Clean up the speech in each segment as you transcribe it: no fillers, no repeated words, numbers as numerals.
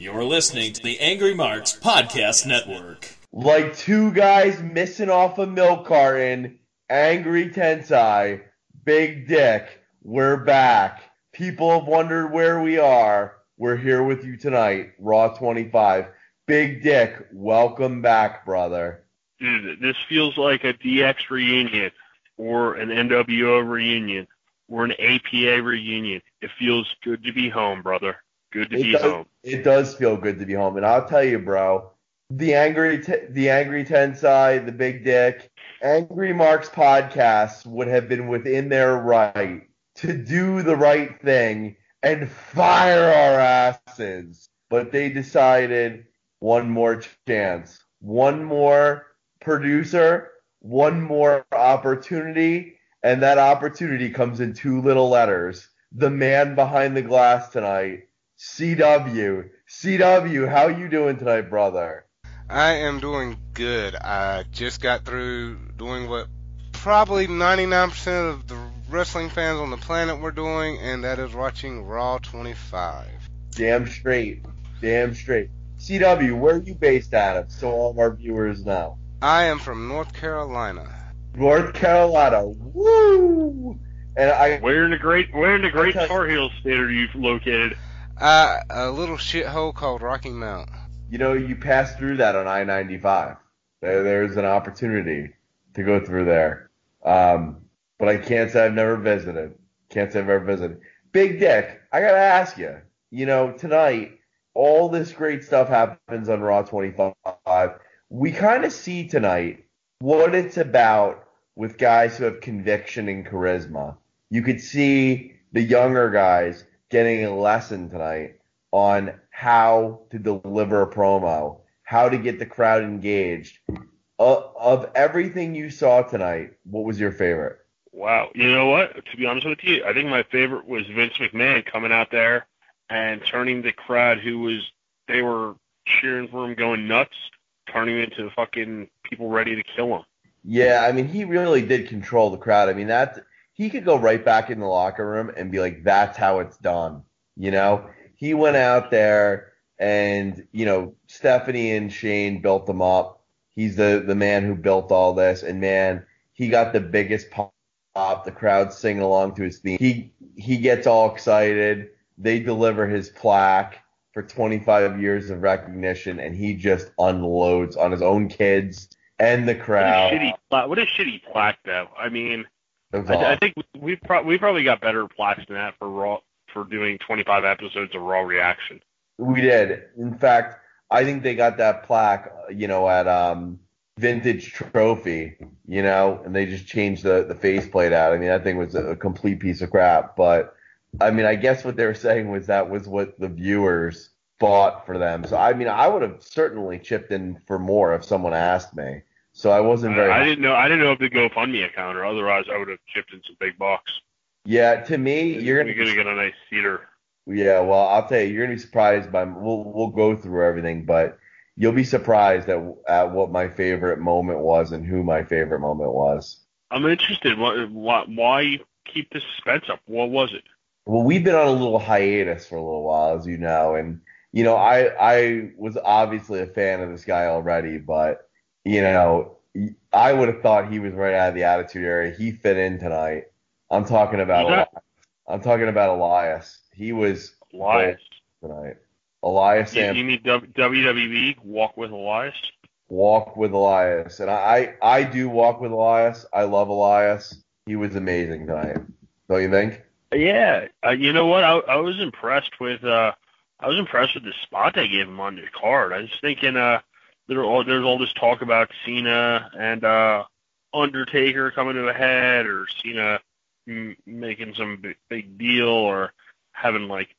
You're listening to the Angry Marks Podcast Network. Like two guys missing off a milk carton, Angry Tensai, Big Dick, we're back. People have wondered where we are. We're here with you tonight, Raw 25. Big Dick, welcome back, brother. Dude, this feels like a DX reunion or an NWO reunion or an APA reunion. It feels good to be home, brother. Good to be home. It does feel good to be home. And I'll tell you, bro, the Angry Tensai, the Big Dick, Angry Marks podcast would have been within their right to do the right thing and fire our asses. But they decided one more chance, one more producer, one more opportunity, and that opportunity comes in two little letters. The man behind the glass tonight, CW. CW, how you doing tonight, brother? I am doing good. I just got through doing what probably 99% of the wrestling fans on the planet were doing, and that is watching Raw 25. Damn straight. Damn straight. CW, where are you based out of, so all of our viewers know? I am from North Carolina. North Carolina. Woo! And where in the great Tar Heel state are you located? A little shithole called Rocky Mount. You know, you pass through that on I-95. There's an opportunity to go through there. But I can't say I've never visited. Big Dick, I gotta ask you, tonight, all this great stuff happens on Raw 25. We kind of see tonight what it's about with guys who have conviction and charisma. You could see the younger guys getting a lesson tonight on how to deliver a promo, how to get the crowd engaged. Of everything you saw tonight, what was your favorite? Wow. You know what? To be honest with you, I think my favorite was Vince McMahon coming out there and turning the crowd they were cheering for him going nuts, turning into fucking people ready to kill him. Yeah, I mean, he really did control the crowd. I mean, he could go right back in the locker room and be like, that's how it's done. He went out there and, Stephanie and Shane built him up. He's the man who built all this. And, man, he got the biggest pop. The crowd singing along to his theme. He gets all excited. They deliver his plaque for 25 years of recognition, and he just unloads on his own kids and the crowd. What a shitty plaque, though. I mean, I think we probably got better plaques than that for Raw, for doing 25 episodes of Raw Reaction. We did. In fact, I think they got that plaque, at Vintage Trophy, and they just changed the faceplate out. I mean, that thing was a complete piece of crap. But, I mean, I guess what they were saying was that was what the viewers bought for them. So, I mean, I would have certainly chipped in for more if someone asked me. So I wasn't very... I didn't know if the GoFundMe account, or otherwise I would have chipped in some big bucks. Yeah, to me, you're going to get a nice theater. Yeah, well, I'll tell you, you're going to be surprised by... We'll go through everything, but... You'll be surprised at what my favorite moment was and who my favorite moment was. I'm interested. Why keep the suspense up? What was it? Well, we've been on a little hiatus for a little while, as you know. And, I was obviously a fan of this guy already, but, I would have thought he was right out of the Attitude Era. He fit in tonight. I'm talking about Elias. He was Elias tonight. Elias. You mean WWE Walk with Elias? Walk with Elias. And I do walk with Elias. I love Elias. He was amazing tonight. Don't you think? Yeah. You know what? I was impressed with the spot they gave him on the card. I was thinking there's all this talk about Cena and Undertaker coming to a head, or Cena making some big deal, or having like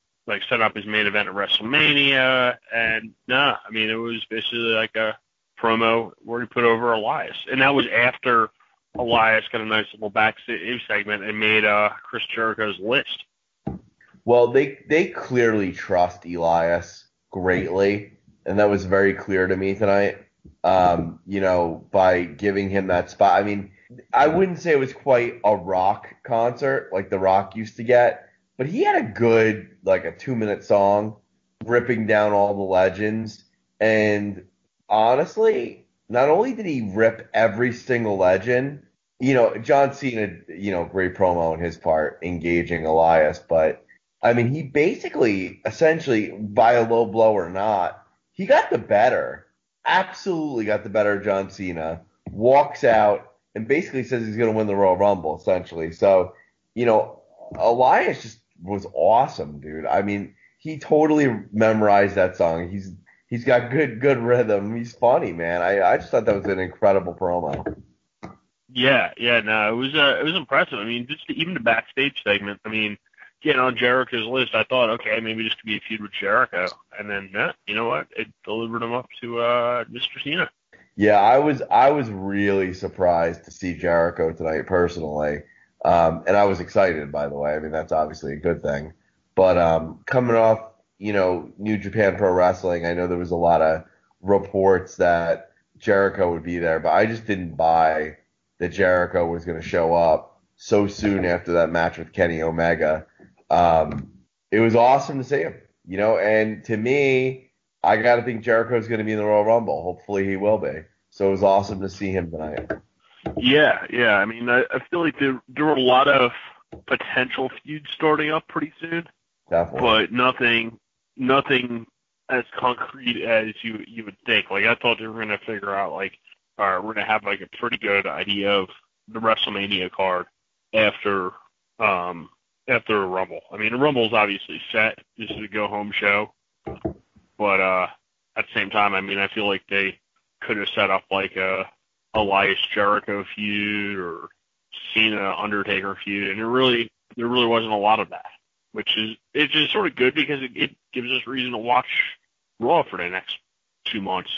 set up his main event at WrestleMania, and I mean, it was basically like a promo where he put over Elias, and that was after Elias got a nice little backstage segment and made Chris Jericho's list. Well, they clearly trust Elias greatly, and that was very clear to me tonight. By giving him that spot. I mean, I wouldn't say it was quite a Rock concert like The Rock used to get, but he had a good, like a 2-minute song ripping down all the legends. And honestly, not only did he rip every single legend, John Cena, great promo on his part, engaging Elias, but I mean, he basically, essentially, by a low blow or not, he got the better, absolutely got the better of John Cena, walks out, and basically says he's going to win the Royal Rumble, essentially. So, Elias just was awesome, dude. I mean, he totally memorized that song. He's got good rhythm. He's funny, man. I just thought that was an incredible promo. Yeah, no, it was impressive. I mean, just even the backstage segment. I mean, getting on Jericho's list, I thought, okay, maybe this could be a feud with Jericho, and then, you know what? It delivered him up to Mr. Cena. Yeah, I was really surprised to see Jericho tonight personally, and I was excited, by the way. I mean, that's obviously a good thing. But coming off, New Japan Pro Wrestling, I know there was a lot of reports that Jericho would be there, but I just didn't buy that Jericho was going to show up so soon after that match with Kenny Omega. It was awesome to see him, and to me, I got to think Jericho's going to be in the Royal Rumble. Hopefully he will be. So it was awesome to see him tonight. Yeah. I mean, I feel like there were a lot of potential feuds starting up pretty soon. Definitely. But nothing as concrete as you would think. Like, I thought they were going to figure out, like, all right, we're going to have, like, a pretty good idea of the WrestleMania card after a Rumble. I mean, the Rumble's obviously set. This is a go-home show. But at the same time, I mean, I feel like they could have set up, like, a Elias Jericho feud or Cena Undertaker feud, and there really wasn't a lot of that, it's just sort of good because it gives us reason to watch Raw for the next 2 months.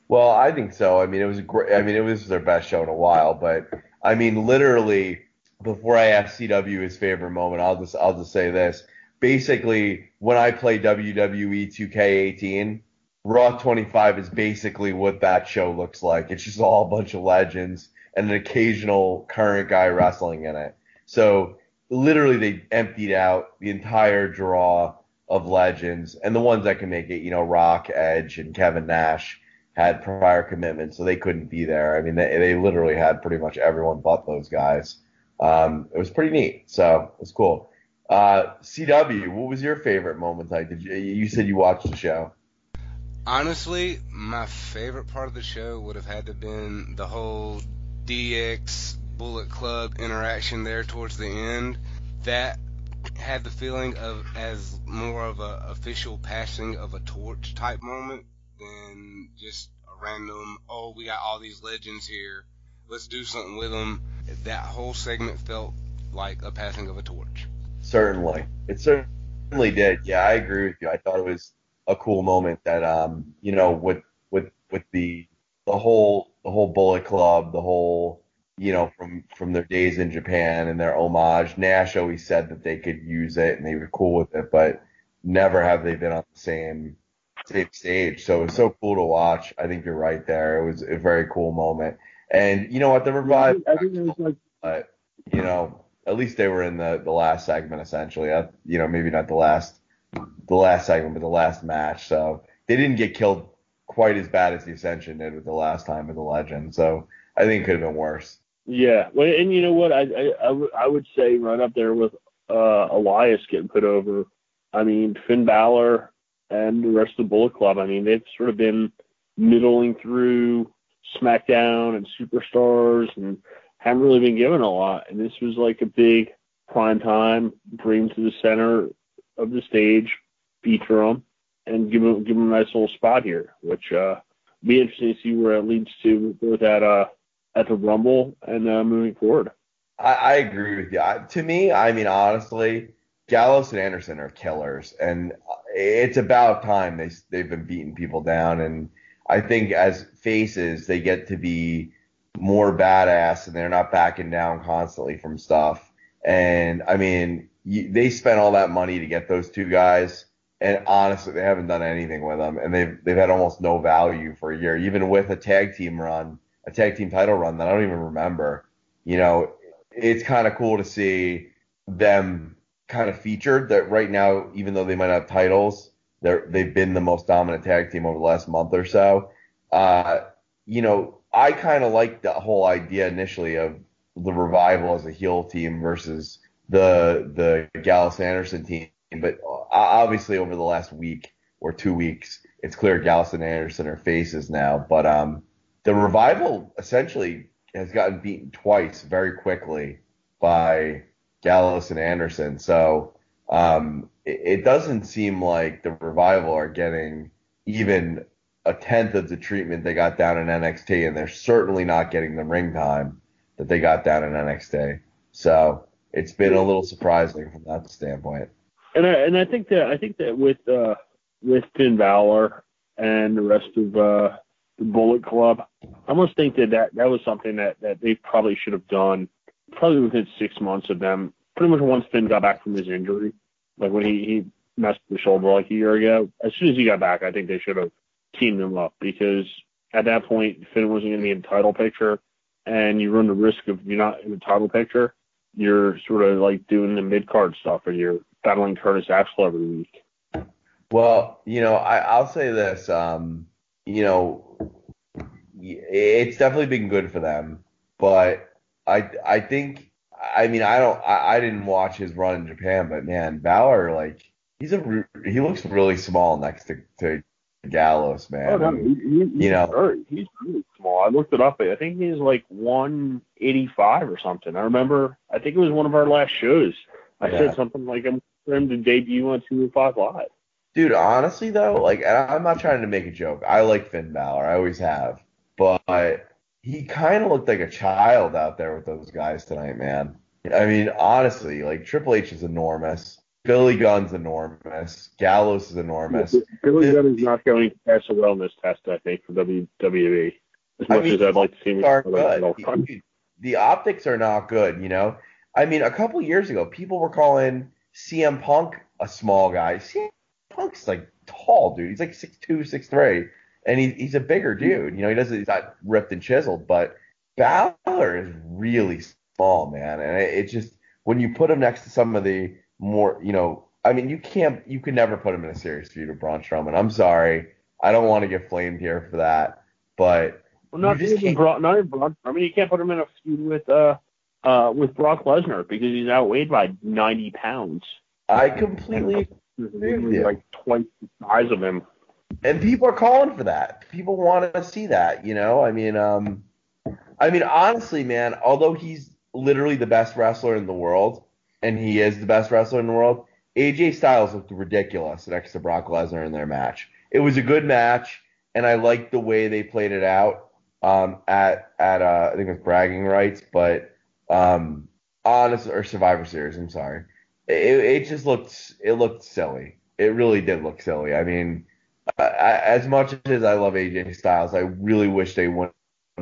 Well, I think so. I mean, it was great. I mean, it was their best show in a while, but I mean, literally, before I ask CW his favorite moment, I'll just say this. Basically, when I play WWE 2K18, Raw 25 is basically what that show looks like. It's just all a bunch of legends and an occasional current guy wrestling in it. So literally they emptied out the entire draw of legends, and the ones that can make it, Rock, Edge, and Kevin Nash had prior commitments, so they couldn't be there. I mean, they literally had pretty much everyone but those guys. It was pretty neat, so it was cool. CW, what was your favorite moment? You said you watched the show. Honestly, my favorite part of the show would have had to have been the whole DX Bullet Club interaction there towards the end. That had the feeling of as more of a official passing of a torch type moment than just a random, oh, we got all these legends here, let's do something with them. That whole segment felt like a passing of a torch. Certainly. It certainly did. Yeah, I agree with you. I thought it was a cool moment that with the whole Bullet Club, the whole from their days in Japan and their homage. Nash always said that they could use it and they were cool with it, but never have they been on the same stage. So it was so cool to watch. I think you're right there. It was a very cool moment. And you know what, the Revive, I think it was like, but at least they were in the last segment essentially. Maybe not the last segment, but the last match. So they didn't get killed quite as bad as the Ascension did with the last time with the Legend. So I think it could have been worse. Yeah, well, and you know what? I would say right up there with Elias getting put over. I mean, Finn Balor and the rest of the Bullet Club. I mean, they've sort of been middling through SmackDown and Superstars and haven't really been given a lot. And this was like a big prime time, bring them to the center of the stage, feature them, and give them a nice little spot here, which be interesting to see where it leads to both at the Rumble and moving forward. I agree with you. To me, I mean, honestly, Gallows and Anderson are killers, and it's about time they've been beating people down. And I think as faces, they get to be more badass, and they're not backing down constantly from stuff. And I mean, they spent all that money to get those two guys, and honestly, they haven't done anything with them, and they've had almost no value for a year, even with a tag team title run that I don't even remember. It's kind of cool to see them kind of featured that right now, even though they might have titles, They've been the most dominant tag team over the last month or so. I kind of like the whole idea initially of the Revival as a heel team versus the Gallus Anderson team, but obviously over the last week or 2 weeks, it's clear Gallus and Anderson are faces now. But the Revival essentially has gotten beaten twice very quickly by Gallus and Anderson. So it doesn't seem like the Revival are getting even a tenth of the treatment they got down in NXT, and they're certainly not getting the ring time that they got down in NXT. So it's been a little surprising from that standpoint. And I think that with Finn Balor and the rest of the Bullet Club, I almost think that was something that they probably should have done probably within 6 months of them. Pretty much once Finn got back from his injury, like when he messed with the shoulder like a year ago. As soon as he got back, I think they should have teamed them up, because at that point Finn wasn't going to be in the title picture, and you run the risk of you're not in the title picture. You're sort of like doing the mid-card stuff, and you're battling Curtis Axel every week. Well, I'll say this, it's definitely been good for them, but I think, I didn't watch his run in Japan, but man, Balor, like, he looks really small next to Gallows, man. Oh, no, he's really small. I looked it up. I think he's like 185 or something. I think it was one of our last shows. I said something like, I'm for him to debut on 205 Live. Dude, honestly, though, like, and I'm not trying to make a joke. I like Finn Balor. I always have. But he kind of looked like a child out there with those guys tonight, man. I mean, honestly, like, Triple H is enormous. Billy Gunn's enormous. Gallows is enormous. Billy Gunn is not going to pass a wellness test, I think, for WWE. As much as I'd like to see him. The optics are not good, a couple years ago, people were calling CM Punk a small guy. CM Punk's like tall, dude. He's like 6'2", 6'3", and he's a bigger dude. He's not ripped and chiseled, but Balor is really small, man. And it just, when you put him next to some of the more, you could never put him in a serious feud with Braun Strowman. I'm sorry. I don't want to get flamed here for that, but not even Braun. You can't put him in a feud with Brock Lesnar because he's outweighed by 90 pounds. I completely agree with you. Like twice the size of him. And people are calling for that. People want to see that, honestly, man, although he's literally the best wrestler in the world, and he is the best wrestler in the world, AJ Styles looked ridiculous next to Brock Lesnar in their match. It was a good match, and I liked the way they played it out at I think it was Bragging Rights, but or Survivor Series, I'm sorry. It just looked silly. It really did look silly. I mean, as much as I love AJ Styles, I really wish they wouldn't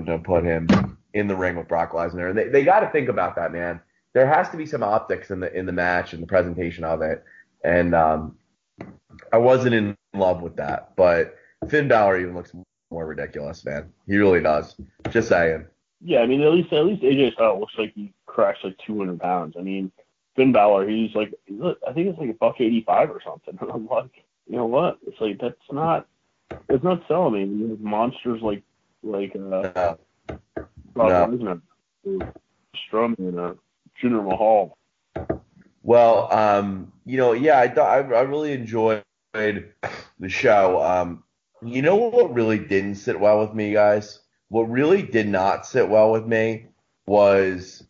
have put him in the ring with Brock Lesnar. And they got to think about that, man. There has to be some optics in the match and the presentation of it. And I wasn't in love with that. But Finn Balor even looks more ridiculous, man. He really does. Just saying. Yeah, I mean, at least AJ Styles looks like he crashed like 200 pounds. I mean, Finn Balor, he's like, I think it's like $185 or something. And I'm like, you know what? It's like, it's not selling me. You have monsters like Brock Lesnar, Strowman, and Jinder Mahal. Well, I really enjoyed the show. You know what really didn't sit well with me, guys? What really did not sit well with me was,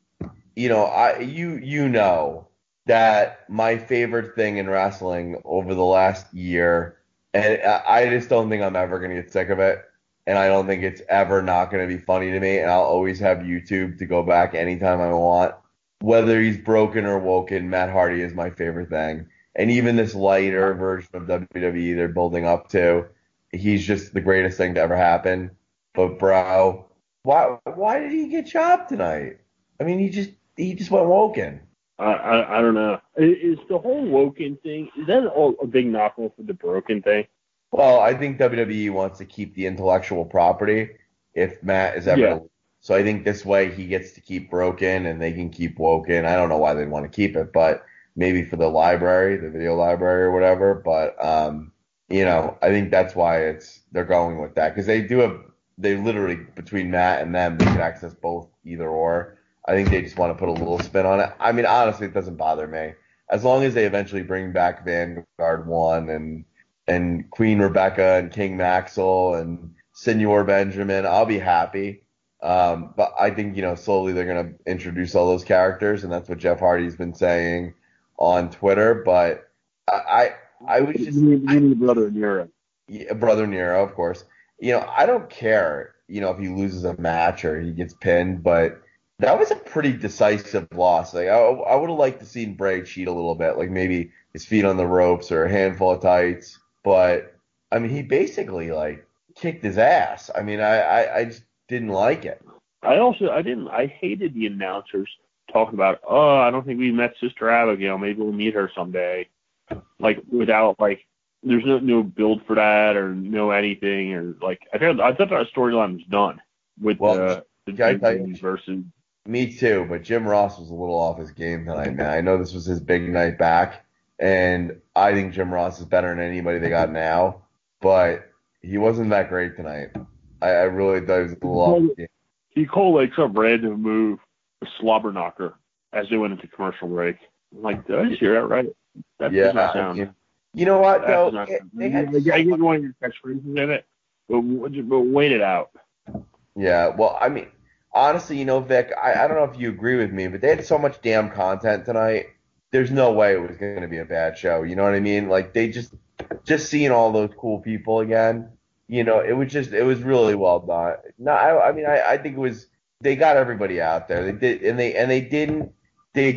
that my favorite thing in wrestling over the last year, and I just don't think I'm ever going to get sick of it, and I don't think it's ever not going to be funny to me, and I'll always have YouTube to go back anytime I want. Whether he's broken or woken, Matt Hardy is my favorite thing. And even this lighter version of WWE they're building up to, he's just the greatest thing to ever happen. But bro, why did he get chopped tonight? I mean, he just went woken. I don't know. Is the whole woken thing, is that a big knockoff of the broken thing? Well, I think WWE wants to keep the intellectual property if Matt is ever. Yeah. So I think this way he gets to keep broken and they can keep woken. I don't know why they'd want to keep it, but maybe for the library, the video library or whatever. But I think that's why they're going with that because they literally between Matt and them they can access both either or. I think they just want to put a little spin on it. I mean, honestly, it doesn't bother me as long as they eventually bring back Vanguard One and Queen Rebecca and King Maxwell and Senor Benjamin. I'll be happy. But I think slowly they're gonna introduce all those characters, and that's what Jeff Hardy's been saying on Twitter. But I was just Brother Nero. yeah, Brother Nero, of course. I don't care, if he loses a match or he gets pinned, but that was a pretty decisive loss. Like I would have liked to see Bray cheat a little bit, like maybe his feet on the ropes or a handful of tights. But I mean, he basically like kicked his ass. I mean, I just didn't like it. I hated the announcers talking about, oh, I don't think we met Sister Abigail. Maybe we'll meet her someday. Like without like, there's no build for that or no anything or like I thought that storyline was done with the versus. Me too, but Jim Ross was a little off his game tonight, man. I know this was his big night back, and I think Jim Ross is better than anybody they got now, but he wasn't that great tonight. I really thought he was a little off his game. He called like some random move, a slobber knocker, as they went into commercial break. I'm like, did I just hear that right? That does not sound. You know what, though? I get one of your catchphrases in it, but wait it out. Yeah, well, I mean, honestly, Vic, I don't know if you agree with me, but they had so much damn content tonight. There's no way it was going to be a bad show. You know what I mean? Like, they just seeing all those cool people again, it was really well done. No, I mean, I think they got everybody out there. They did, they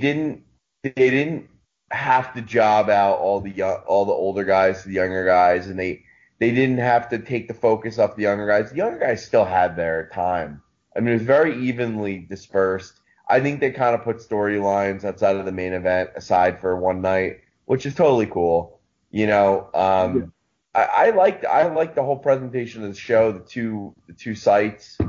didn't have to job out all the older guys to the younger guys, and they didn't have to take the focus off the younger guys. The younger guys still had their time. I mean, it was very evenly dispersed. I think they kind of put storylines outside of the main event aside for one night, which is totally cool. I liked the whole presentation of the show, the two sites. I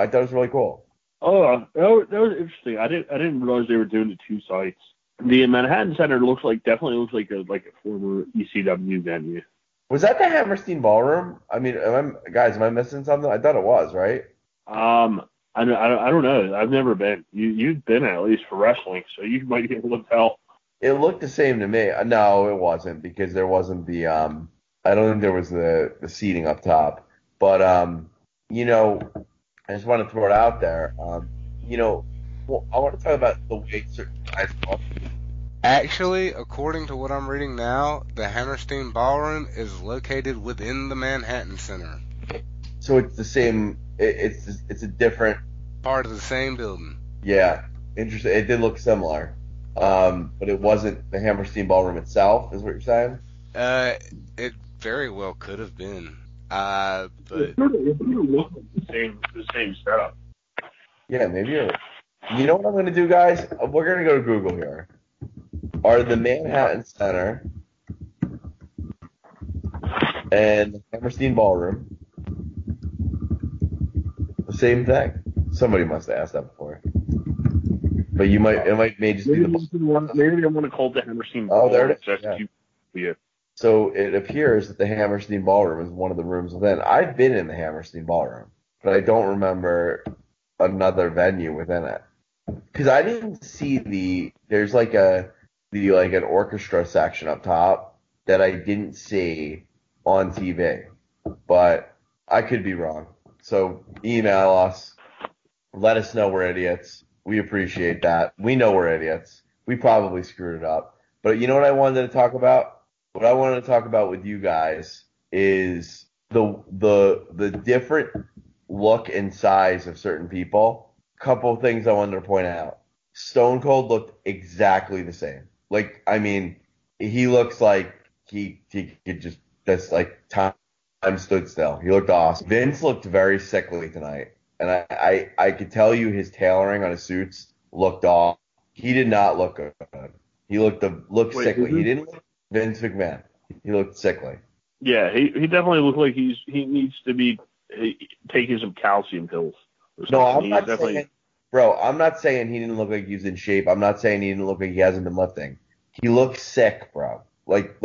thought it was really cool. Oh, that was interesting. I didn't realize they were doing the two sites. The Manhattan Center definitely looks like a former ECW venue. Was that the Hammerstein Ballroom? I mean, am I missing something? I thought it was, right? I don't know. I've never been. You've been at least for wrestling, so you might be able to tell. It looked the same to me. No, it wasn't because there wasn't the I don't think there was the seating up top. But I just want to throw it out there. Well, I want to talk about the way certain guys talk. Actually, according to what I'm reading now, the Hammerstein Ballroom is located within the Manhattan Center. So it's the same. It's a different part of the same building. Yeah, interesting. It did look similar, but it wasn't the Hammerstein Ballroom itself. Is what you're saying? It very well could have been. But it looked like the same setup. Yeah, maybe you're. You know what I'm going to do, guys? We're going to go to Google here. Are the Manhattan Center and the Hammerstein Ballroom the same thing? Somebody must have asked that before. But it may just be the. Maybe they want to call it the Hammerstein Ballroom. Oh, there it is. Yeah. So it appears that the Hammerstein Ballroom is one of the rooms within. I've been in the Hammerstein Ballroom, but I don't remember another venue within it. Because I didn't see there's like an orchestra section up top that I didn't see on TV, but I could be wrong. So email us, let us know we're idiots. We appreciate that. We know we're idiots. We probably screwed it up. But you know what I wanted to talk about? What I wanted to talk about with you guys is the different look and size of certain people. Couple of things I wanted to point out. Stone Cold looked exactly the same. Like, I mean, he looks like he could just, that's like time stood still. He looked awesome. Vince looked very sickly tonight. And I could tell you his tailoring on his suits looked off. He did not look good. He looked sickly. He didn't look Vince McMahon. He looked sickly. Yeah, he definitely looked like he needs to be taking some calcium pills. No, I'm not saying he didn't look like he was in shape. I'm not saying he didn't look like he hasn't been lifting. He looked sick, bro. Like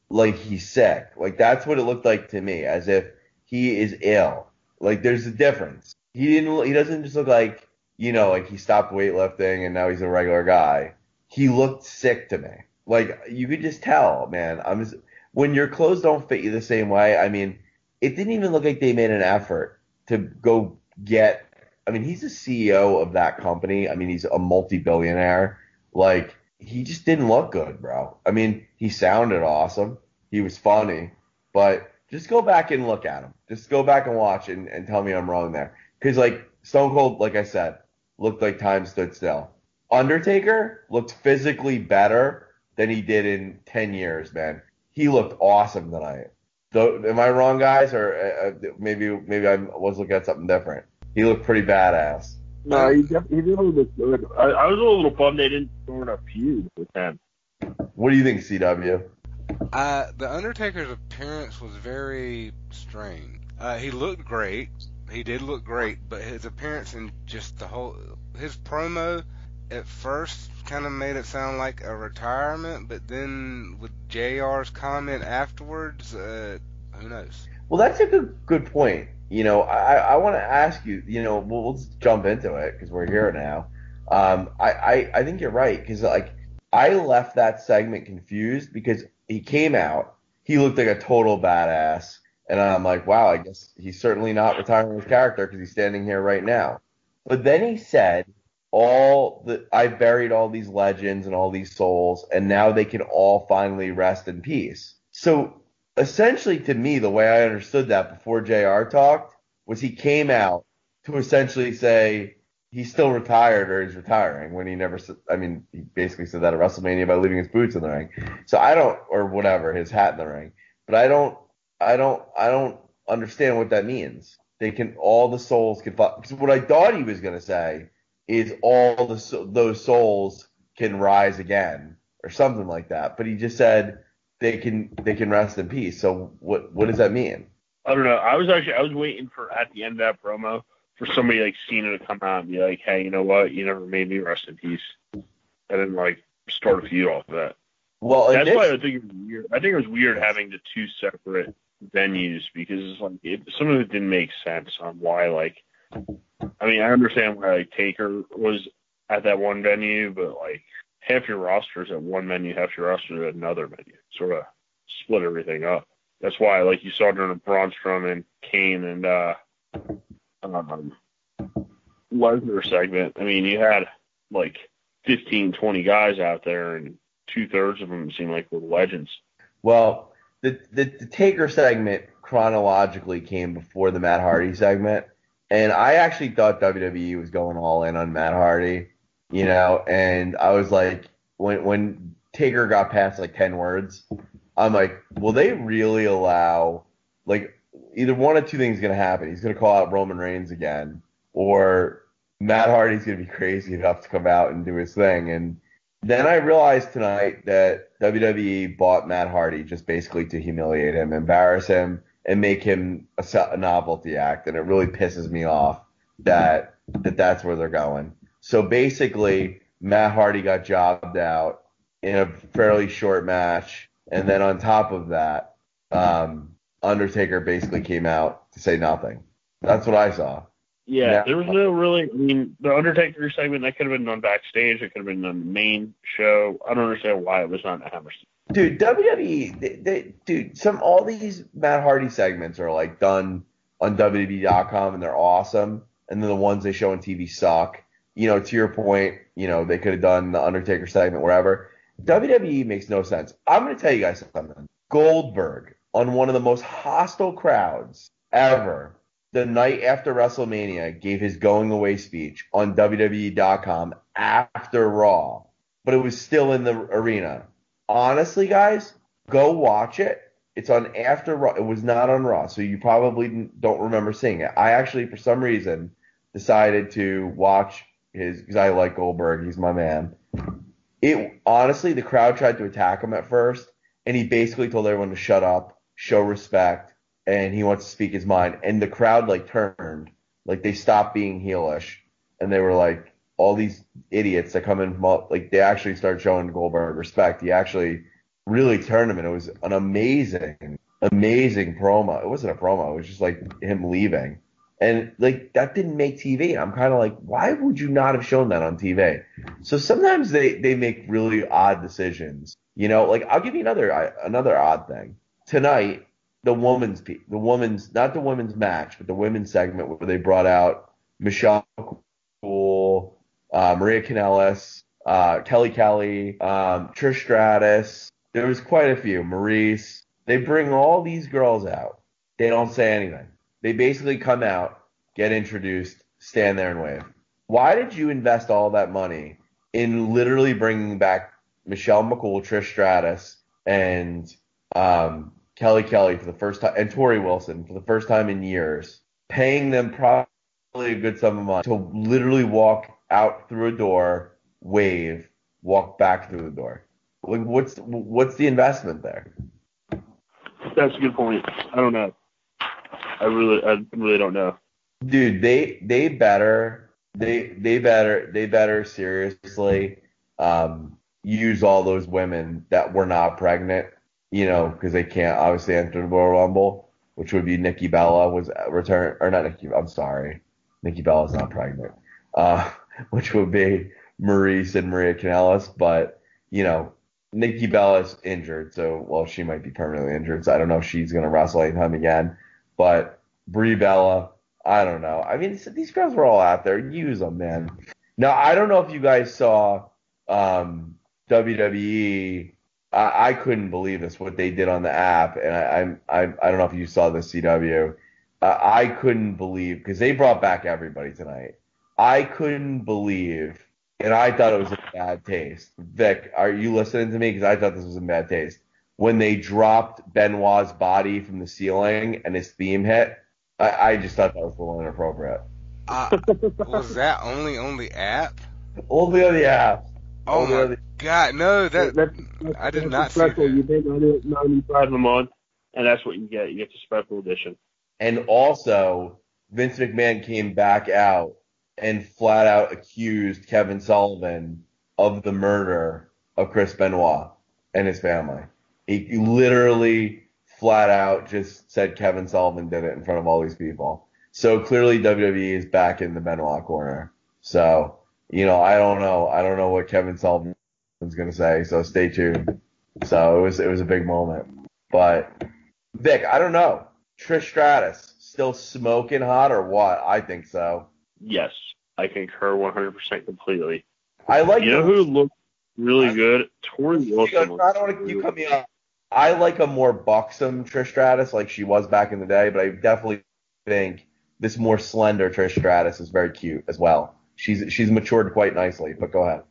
like he's sick. Like that's what it looked like to me, as if he is ill. Like there's a difference. He doesn't just look like, like he stopped weightlifting and now he's a regular guy. He looked sick to me. Like you could just tell, man. When your clothes don't fit you the same way, I mean, it didn't even look like they made an effort to go get. I mean, he's the CEO of that company. I mean, he's a multi-billionaire. Like, he just didn't look good, bro. I mean, he sounded awesome. He was funny. But just go back and look at him. Just go back and watch and tell me I'm wrong there. Because, like, Stone Cold, like I said, looked like time stood still. Undertaker looked physically better than he did in 10 years, man. He looked awesome tonight. So, am I wrong, guys? Or maybe I was looking at something different. He looked pretty badass. No, he definitely looked good. I was a little bummed they didn't start a feud with him. What do you think, CW? The Undertaker's appearance was very strange. He looked great. He did look great, but his appearance and just his promo at first kind of made it sound like a retirement, but then with JR's comment afterwards, who knows? Well, that's a good point. I want to ask you, we'll just jump into it because we're here now. I think you're right because, like, I left that segment confused because he came out, he looked like a total badass, and I'm like, wow, I guess he's certainly not retiring his character because he's standing here right now. But then he said, I've buried all these legends and all these souls, and now they can all finally rest in peace. So essentially, to me, the way I understood that before JR talked was he came out to essentially say he's still retired or he's retiring when he never said, I mean, he basically said that at WrestleMania by leaving his boots in the ring. So or whatever, his hat in the ring. But I don't understand what that means. All the souls can, because what I thought he was going to say is those souls can rise again or something like that. But he just said, they can rest in peace. So what does that mean? I don't know. I was waiting for at the end of that promo for somebody like Cena to come out and be like, hey, you know what? You never made me rest in peace, and then like start a feud off of that. Well, that's why I think it was weird. I think it was weird having the two separate venues because it's like some of it didn't make sense on why. Like, I mean, I understand why like Taker was at that one venue, but like half your roster's at one venue, half your roster's at another venue. Sort of split everything up. That's why, like you saw during the Braun Strowman, Kane, and Lesnar segment. I mean, you had like 15, 20 guys out there, and 2/3 of them seemed like were legends. Well, the Taker segment chronologically came before the Matt Hardy segment, and I actually thought WWE was going all in on Matt Hardy. And I was like, when Taker got past like 10 words, I'm like, will they really allow, like, either one of two things is going to happen. He's going to call out Roman Reigns again, or Matt Hardy's going to be crazy enough to come out and do his thing. And then I realized tonight that WWE bought Matt Hardy just basically to humiliate him, embarrass him, and make him a novelty act. And it really pisses me off that that's where they're going. So basically, Matt Hardy got jobbed out in a fairly short match. And then on top of that, Undertaker basically came out to say nothing. That's what I saw. Yeah, there was no really, I mean, the Undertaker segment, that could have been done backstage. It could have been on the main show. I don't understand why it was not in Hammerstein. Dude, WWE, all these Matt Hardy segments are like done on WWE.com and they're awesome. And then the ones they show on TV suck. To your point, they could have done the Undertaker segment wherever. WWE makes no sense. I'm going to tell you guys something. Goldberg, on one of the most hostile crowds ever, the night after WrestleMania, gave his going away speech on WWE.com after Raw, but it was still in the arena. Honestly, guys, go watch it. It's on after Raw. It was not on Raw, so you probably don't remember seeing it. I actually, for some reason, decided to watch because I like Goldberg. He's my man. Honestly, the crowd tried to attack him at first, and he basically told everyone to shut up, show respect, and he wants to speak his mind. And the crowd turned, they stopped being heelish, and they were like, all these idiots that come in from they actually started showing Goldberg respect. He actually really turned him. It was an amazing promo. It wasn't a promo. It was just like him leaving. And like that didn't make TV. I'm kind of like, why would you not have shown that on TV? So sometimes they make really odd decisions. Like I'll give you another odd thing. Tonight, not the women's match, but the women's segment where they brought out Michelle Cool, Maria Kanellis, Kelly Kelly, Trish Stratus. There was quite a few. Maurice. They bring all these girls out. They don't say anything. They basically come out, get introduced, stand there and wave. Why did you invest all that money in literally bringing back Michelle McCool, Trish Stratus, and Kelly Kelly for the first time, and Tori Wilson for the first time in years, paying them probably a good sum of money to literally walk out through a door, wave, walk back through the door? Like, what's the investment there? That's a good point. I don't know. I really don't know. Dude, they better seriously use all those women that were not pregnant, because they can't obviously enter the Royal Rumble, which would be Nikki Bella was return or not Nikki. I'm sorry, Nikki Bella's not pregnant. Which would be Maurice and Maria Kanellis, but Nikki Bella's injured, so she might be permanently injured. So I don't know if she's gonna wrestle anytime again. But Brie Bella, I don't know. I mean, these girls were all out there. Use them, man. Now, I don't know if you guys saw WWE. I couldn't believe this, what they did on the app. And I don't know if you saw the CW. I couldn't believe, because they brought back everybody tonight. I couldn't believe, and I thought it was in bad taste. Vic, are you listening to me? Because I thought this was in bad taste. When they dropped Benoit's body from the ceiling and his theme hit, I just thought that was a little inappropriate. Was that only on the app? Only on the app. Oh my God, no, that's I did not see that. You pay $95 a month, and that's what you get. You get the special edition. And also, Vince McMahon came back out and flat out accused Kevin Sullivan of the murder of Chris Benoit and his family. He literally flat out just said Kevin Sullivan did it in front of all these people. So clearly WWE is back in the Benoit corner. So, I don't know. I don't know what Kevin Sullivan's going to say, so stay tuned. So it was a big moment. But, Vic, I don't know. Trish Stratus, still smoking hot or what? I think so. Yes, I concur 100% completely. I like who looked really good? Tori Wilson. I don't want to cut me off. I like a more buxom Trish Stratus like she was back in the day, but I definitely think this more slender Trish Stratus is very cute as well. She's matured quite nicely, but go ahead.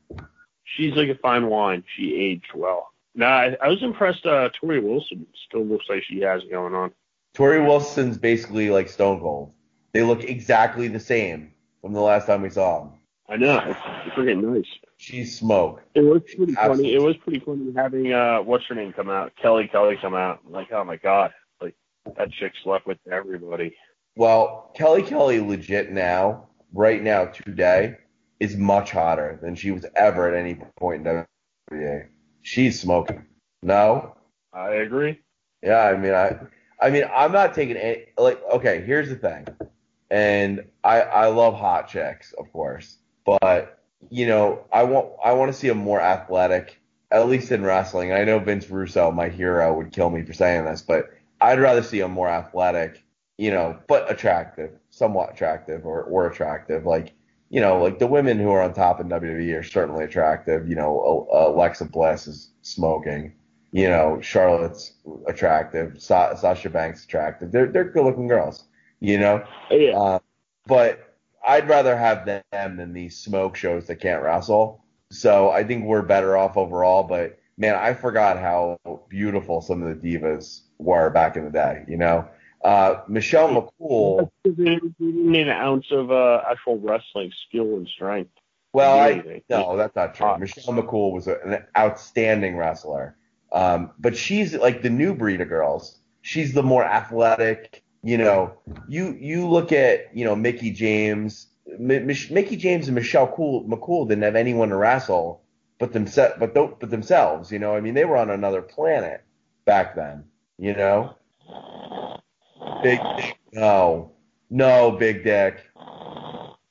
She's like a fine wine. She aged well. Nah, I was impressed. Tori Wilson still looks like she has it going on. Tori Wilson's basically like Stone Cold. They look exactly the same from the last time we saw them. I know. It's freaking nice. She's smoke. It was pretty funny. It was pretty funny having what's her name come out, Kelly come out. I'm like, oh my God, like that chick slept with everybody. Well, Kelly legit right now today is much hotter than she was ever at any point in WWE. She's smoking. No, I agree. Yeah, I mean, I'm not taking any. Like, okay, here's the thing, and I love hot chicks, of course, but. I want to see a more athletic, at least in wrestling. I know Vince Russo, my hero, would kill me for saying this, but I'd rather see a more athletic, but attractive, somewhat attractive or attractive. Like the women who are on top in WWE are certainly attractive. Alexa Bliss is smoking. Charlotte's attractive. Sasha Banks attractive. They're good looking girls. Yeah. But I'd rather have them than these smoke shows that can't wrestle. So I think we're better off overall. But, man, I forgot how beautiful some of the divas were back in the day, Michelle McCool. They didn't need an ounce of actual wrestling skill and strength. Well, no, that's not true. Michelle McCool was an outstanding wrestler. But she's like the new breed of girls. She's the more athletic. You look at, Mickey James. Mickey James and Michelle McCool didn't have anyone to wrestle but themselves. You know, I mean, they were on another planet back then. You know, Big Dick, no, Big Dick.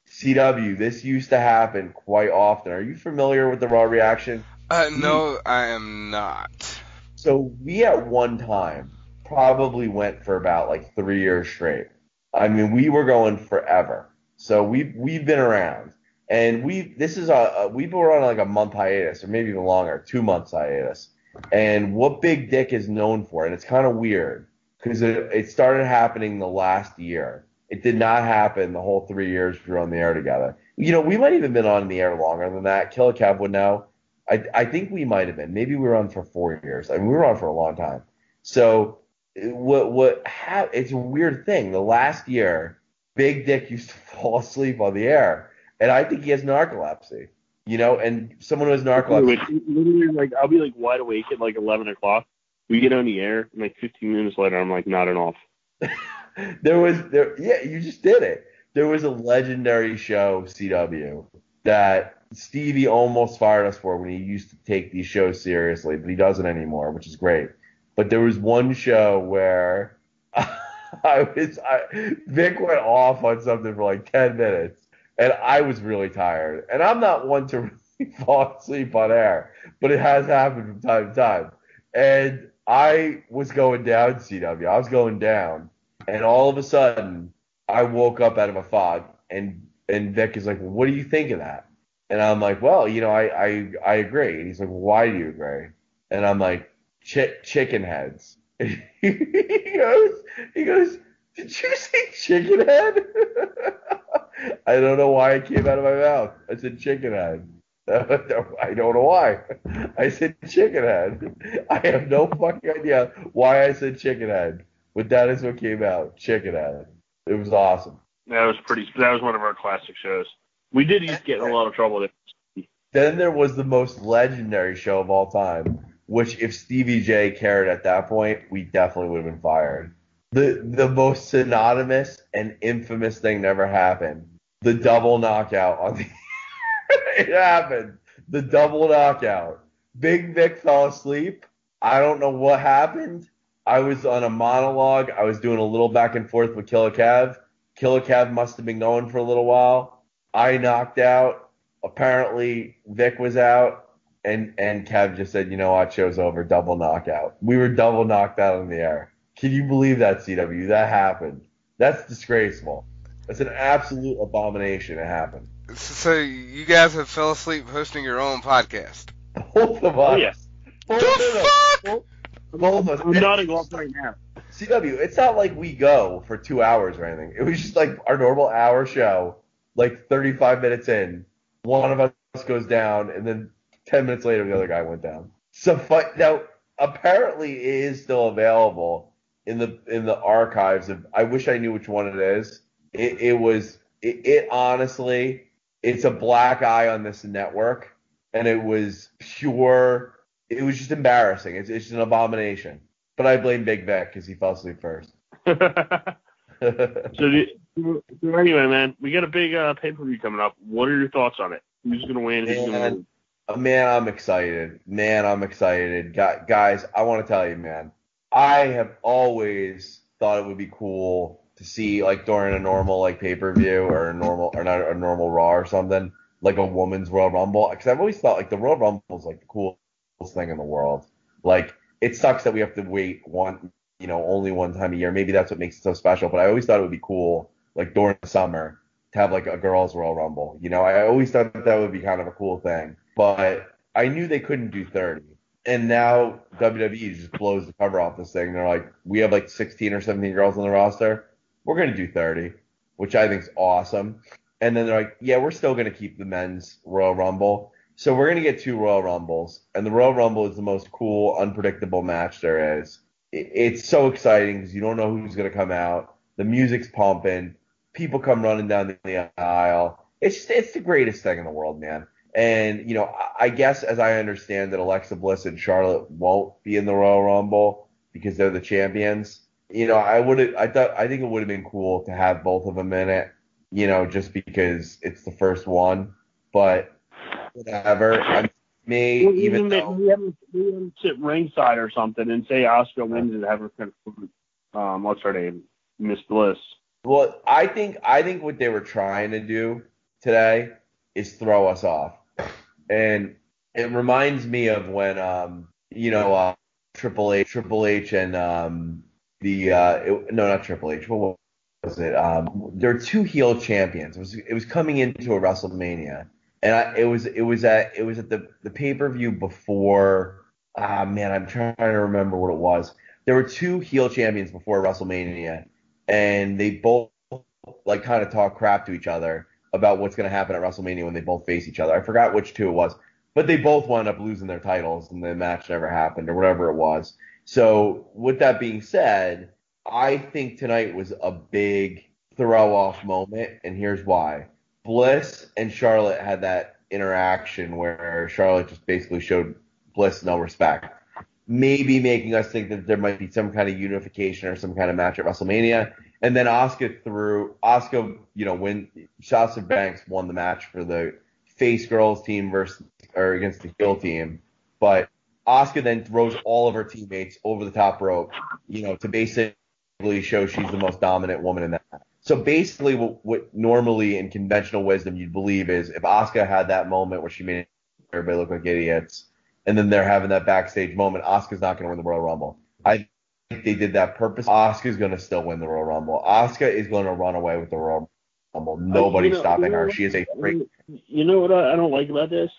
CW, this used to happen quite often. Are you familiar with the Raw reaction? No, I am not. So we at one time probably went for about like 3 years straight. I mean, we were going forever. So we've been around, and we were on like a month hiatus, or maybe even longer, 2 months hiatus. And what Big Dick is known for, and it's kind of weird because it started happening the last year. It did not happen the whole 3 years we were on the air together. You know, we might even been on the air longer than that. Killer Kev would know. I think we might have been. Maybe we were on for 4 years. I mean, we were on for a long time. So it's a weird thing. The last year, Big Dick used to fall asleep on the air, and I think he has narcolepsy. You know, and someone who has narcolepsy. Literally, like, I'll be like wide awake at like 11 o'clock. We get on the air, and like 15 minutes later, I'm like nodding off. Yeah, you just did it. There was a legendary show, CW, that Stevie almost fired us for when he used to take these shows seriously, but he doesn't anymore, which is great. But there was one show where Vic went off on something for like 10 minutes, and I was really tired. And I'm not one to really fall asleep on air, but it has happened from time to time. And I was going down, CW. I was going down. And all of a sudden, I woke up out of a fog, and Vic is like, well, what do you think of that? And I'm like, well, you know, I agree. And he's like, well, why do you agree? And I'm like, chicken heads. And he goes, did you say chicken head? I don't know why it came out of my mouth. I said chicken head. I don't know why. I said chicken head. I have no fucking idea why I said chicken head. But that is what came out. Chicken head. It was awesome. That was one of our classic shows. We did used to get in a lot of trouble there. Then there was the most legendary show of all time, which if Stevie J cared at that point, we definitely would have been fired. The most synonymous and infamous thing never happened. The double knockout on the it happened. The double knockout. Big Vic fell asleep. I don't know what happened. I was on a monologue. I was doing a little back and forth with Killer Kev. Killer Kev must have been going for a little while. I knocked out. Apparently, Vic was out. And Kev just said, you know what, show's over, double knockout. We were double knocked out in the air. Can you believe that, CW? That happened. That's disgraceful. That's an absolute abomination. It happened. So you guys have fell asleep hosting your own podcast. Both of us. Oh, yeah. Both of us. I'm nodding off right now. CW, it's not like we go for 2 hours or anything. It was just like our normal hour show, like 35 minutes in, one of us goes down, and then 10 minutes later, the other guy went down. So now, apparently, it is still available in the archives of. I wish I knew which one it is. It honestly, it's a black eye on this network, and it was pure. It was just embarrassing. It's just an abomination. But I blame Big Vic because he fell asleep first. So anyway, man, we got a big pay-per-view coming up. What are your thoughts on it? Who's going to win? Who's going to lose? Man, I'm excited. Guys, I want to tell you, man, I have always thought it would be cool to see, like, during a normal, like, pay-per-view or not a normal Raw or something, like a women's Royal Rumble. Because I've always thought, like, the Royal Rumble is, like, the coolest thing in the world. Like, it sucks that we have to wait only one time a year. Maybe that's what makes it so special. But I always thought it would be cool, like, during the summer, to have, like, a girls' Royal Rumble. You know, I always thought that would be kind of a cool thing. But I knew they couldn't do 30. And now WWE just blows the cover off this thing. They're like, we have like 16 or 17 girls on the roster. We're going to do 30, which I think is awesome. And then they're like, yeah, we're still going to keep the men's Royal Rumble. So we're going to get 2 Royal Rumbles. And the Royal Rumble is the most cool, unpredictable match there is. It's so exciting because you don't know who's going to come out. The music's pumping. People come running down the aisle. It's the greatest thing in the world, man. And, you know, I guess as I understand that Alexa Bliss and Charlotte won't be in the Royal Rumble because they're the champions. You know, I think it would have been cool to have both of them in it, you know, just because it's the first one. But whatever. me, even though we haven't sit ringside or something and say Asuka wins and have her confront what's her name, Miss Bliss. well, I think what they were trying to do today is throw us off. And it reminds me of when Triple H and no, not Triple H. What was it? There were two heel champions. It was coming into a WrestleMania, and it was at the pay-per-view before. Man, I'm trying to remember what it was. There were two heel champions before WrestleMania, and they both like kind of talk crap to each other about what's going to happen at WrestleMania when they both face each other. I forgot which two it was, but they both wound up losing their titles, and the match never happened or whatever it was. So with that being said, I think tonight was a big throw-off moment, and here's why. Bliss and Charlotte had that interaction where Charlotte just basically showed Bliss no respect, maybe making us think that there might be some kind of unification or some kind of match at WrestleMania. And then Asuka, when Sasha Banks won the match for the face girls team against the heel team, but Asuka then throws all of her teammates over the top rope, to basically show she's the most dominant woman in that match. So basically, what normally in conventional wisdom you'd believe is if Asuka had that moment where she made everybody look like idiots, and then they're having that backstage moment, Asuka's not going to win the Royal Rumble. I think they did that purpose. Asuka's going to still win the Royal Rumble. Asuka is going to run away with the Royal Rumble. Nobody's stopping her. She is a freak. You know what I don't like about this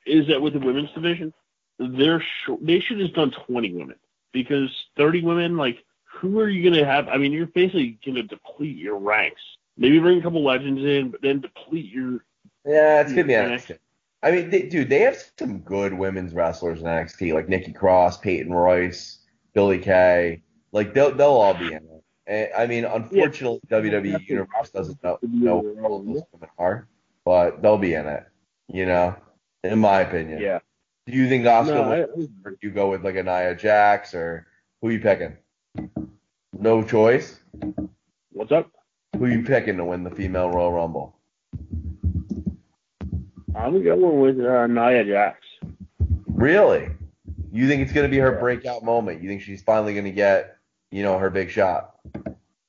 is that with the women's division, they should have done 20 women, because 30 women, like, who are you going to have? I mean, you're basically going to deplete your ranks. Maybe bring a couple legends in, but then deplete your. Yeah, it's going to be NXT. I mean, they have some good women's wrestlers in NXT, like Nikki Cross, Peyton Royce, Billie Kay. Like, they'll all be in it. And, I mean, unfortunately, WWE Universe doesn't know who all those women are, but they'll be in it, in my opinion. Yeah. Do you think Asuka or do you go with like a Nia Jax, or who are you picking? No choice? What's up? Who are you picking to win the female Royal Rumble? I'm going with Nia Jax. Really? You think it's going to be her breakout moment? You think she's finally going to get, her big shot?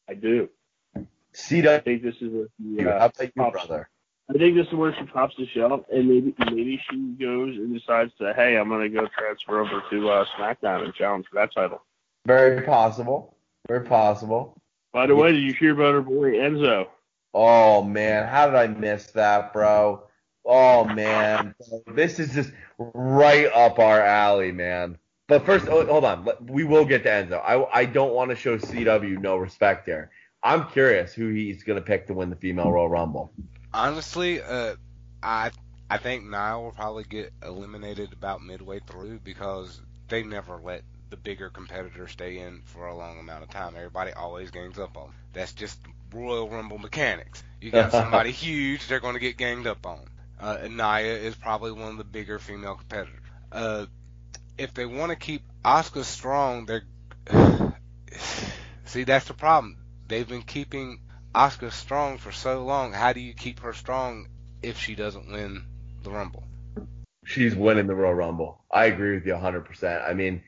I do. I think this is how about you, brother? I think this is where she tops the shelf, and maybe she goes and decides to, hey, I'm going to go transfer over to SmackDown and challenge for that title. Very possible. Very possible. By the way, did you hear about her boy Enzo? Oh, man. How did I miss that, bro? Oh, man. This is just right up our alley, man. But first, hold on. We will get to Enzo. I don't want to show CW no respect here. I'm curious who he's going to pick to win the female Royal Rumble. Honestly, I think Nia will probably get eliminated about midway through, because they never let the bigger competitor stay in for a long amount of time. Everybody always gangs up on them. That's just Royal Rumble mechanics. You got somebody huge, they're going to get ganged up on. And Nia is probably one of the bigger female competitors. If they want to keep Asuka strong, see, that's the problem. They've been keeping Asuka strong for so long. How do you keep her strong if she doesn't win the Rumble? She's winning the Royal Rumble. I agree with you 100%. I mean,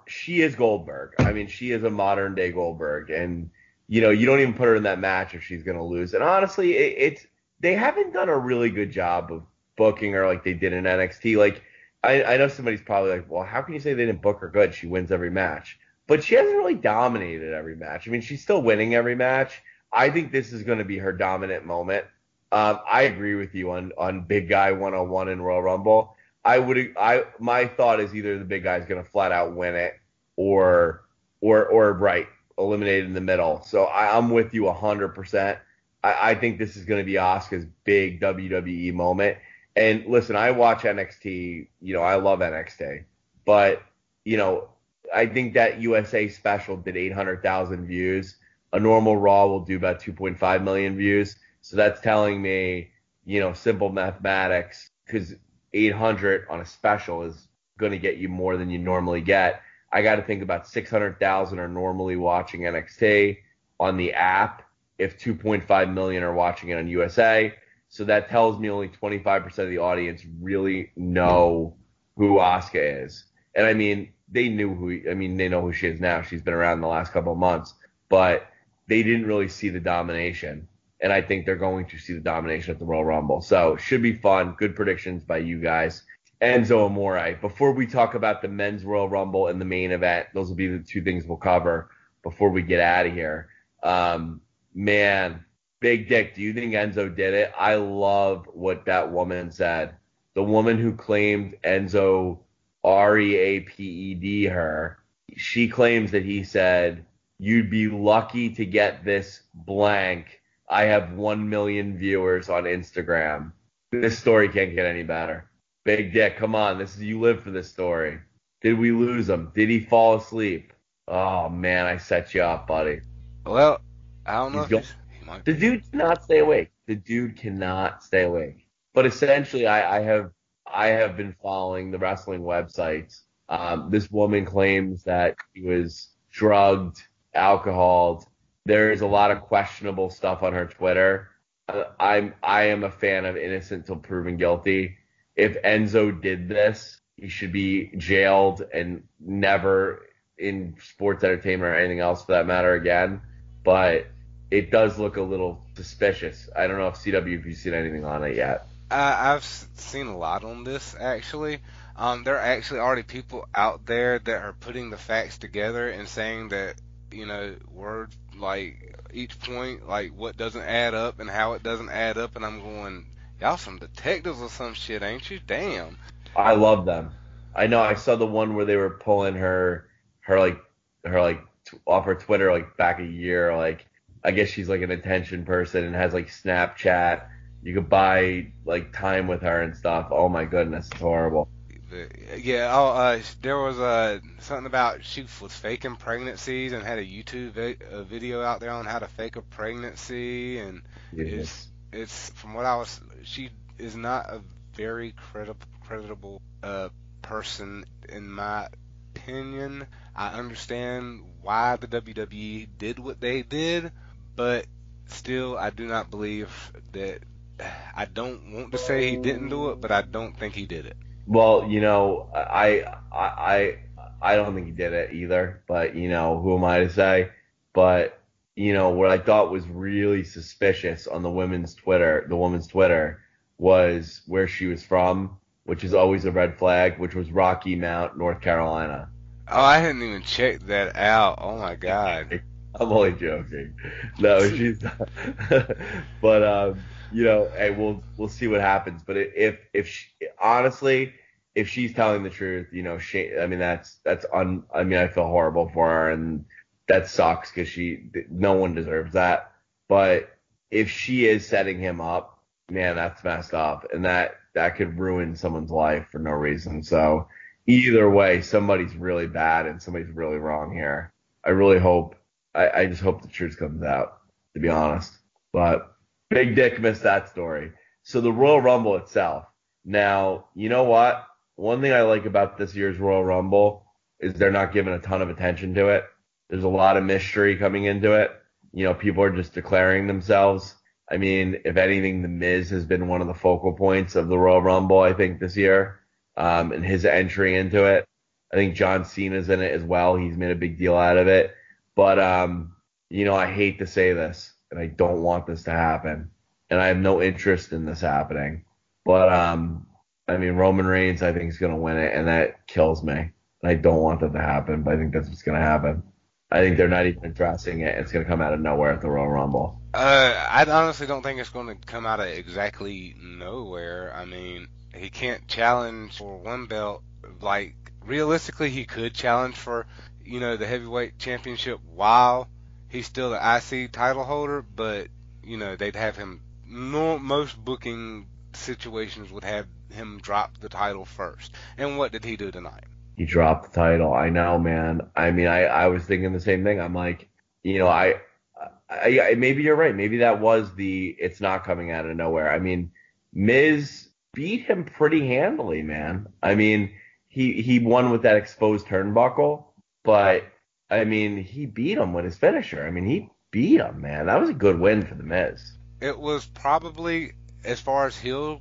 she is Goldberg. I mean, she is a modern day Goldberg, and you don't even put her in that match if she's going to lose. And honestly, they haven't done a really good job of booking her like they did in NXT. Like, I know somebody's probably like, well, how can you say they didn't book her good? She wins every match. But she hasn't really dominated every match. I mean, she's still winning every match. I think this is going to be her dominant moment. I agree with you on Big Guy 101 in Royal Rumble. My thought is either the big guy's going to flat out win it or eliminated in the middle. So I'm with you 100%. I think this is going to be Asuka's big WWE moment. And listen, I watch NXT. I love NXT, but I think that USA special did 800,000 views. A normal Raw will do about 2.5 million views. So that's telling me, simple mathematics, because 800 on a special is going to get you more than you normally get. I got to think about 600,000 are normally watching NXT on the app if 2.5 million are watching it on USA. So that tells me only 25% of the audience really know who Asuka is. And I mean, they know who she is now. She's been around the last couple of months, but they didn't really see the domination. And I think they're going to see the domination at the Royal Rumble. So should be fun. Good predictions by you guys. Enzo Amore. Before we talk about the men's Royal Rumble and the main event, those will be the two things we'll cover before we get out of here. Man, Big Dick, do you think Enzo did it? I love what that woman said. The woman who claimed Enzo REAPED her, she claims that he said, "You'd be lucky to get this blank. I have 1 million viewers on Instagram." This story can't get any better. Big Dick, come on. You live for this story. Did we lose him? Did he fall asleep? Oh, man, I set you up, buddy. Well, I don't know. He might the dude cannot stay awake. The dude cannot stay awake. But essentially, I have been following the wrestling websites. This woman claims that she was drugged, alcoholed. There is a lot of questionable stuff on her Twitter. I am a fan of innocent till proven guilty. If Enzo did this, he should be jailed and never in sports entertainment or anything else for that matter again. But it does look a little suspicious. I don't know if CW, if you've seen anything on it yet. I've seen a lot on this, actually. There are actually already people out there that are putting the facts together and saying that, words like each point, like what doesn't add up and how it doesn't add up. And I'm going, y'all some detectives or some shit, ain't you? Damn. I love them. I know. I saw the one where they were pulling her off her Twitter like back a year. Like, I guess she's like an attention person and has like Snapchat. You could buy like time with her and stuff. Oh my goodness, it's horrible. Yeah. There was something about she was faking pregnancies and had a YouTube video out there on how to fake a pregnancy, and Yes. it's from what she is not a very creditable person in my opinion. I understand why the WWE did what they did, but still, I do not believe that. I don't want to say he didn't do it, but I don't think he did it. Well, I don't think he did it either, but who am I to say? But what I thought was really suspicious on the woman's Twitter was where she was from, which is always a red flag, which was Rocky Mount, North Carolina. Oh, I hadn't even checked that out. Oh my God. I'm only joking. No, she's not. But hey, we'll see what happens. But if she, honestly, if she's telling the truth, I feel horrible for her, and that sucks because no one deserves that. But if she is setting him up, man, that's messed up, and that could ruin someone's life for no reason. So either way, somebody's really bad and somebody's really wrong here. I really hope. I just hope the truth comes out, to be honest. But Big Dick missed that story. So the Royal Rumble itself. Now, you know what? One thing I like about this year's Royal Rumble is they're not giving a ton of attention to it. There's a lot of mystery coming into it. People are just declaring themselves. I mean, if anything, The Miz has been one of the focal points of the Royal Rumble, I think, this year, and his entry into it. I think John Cena's in it as well. He's made a big deal out of it. But, I hate to say this, and I don't want this to happen, and I have no interest in this happening. But, Roman Reigns, I think, is going to win it, and that kills me. And I don't want that to happen, but I think that's what's going to happen. I think they're not even addressing it. It's going to come out of nowhere at the Royal Rumble. I honestly don't think it's going to come out of exactly nowhere. I mean, he can't challenge for one belt. Like, realistically, he could challenge for the heavyweight championship while he's still the IC title holder, but they'd have him. Most booking situations would have him drop the title first. And what did he do tonight? He dropped the title. I know, man. I was thinking the same thing. I'm like, I maybe you're right. Maybe that was it's not coming out of nowhere. Miz beat him pretty handily, man. He won with that exposed turnbuckle. But, he beat him with his finisher. He beat him, man. That was a good win for The Miz. It was probably as far as heel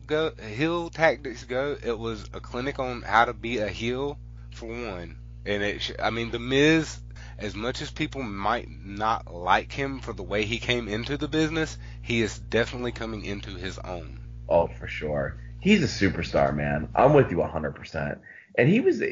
tactics go, it was a clinic on how to be a heel for one. And I mean, the Miz, as much as people might not like him for the way he came into the business, he is definitely coming into his own. Oh, for sure. He's a superstar, man. I'm with you 100%. And he was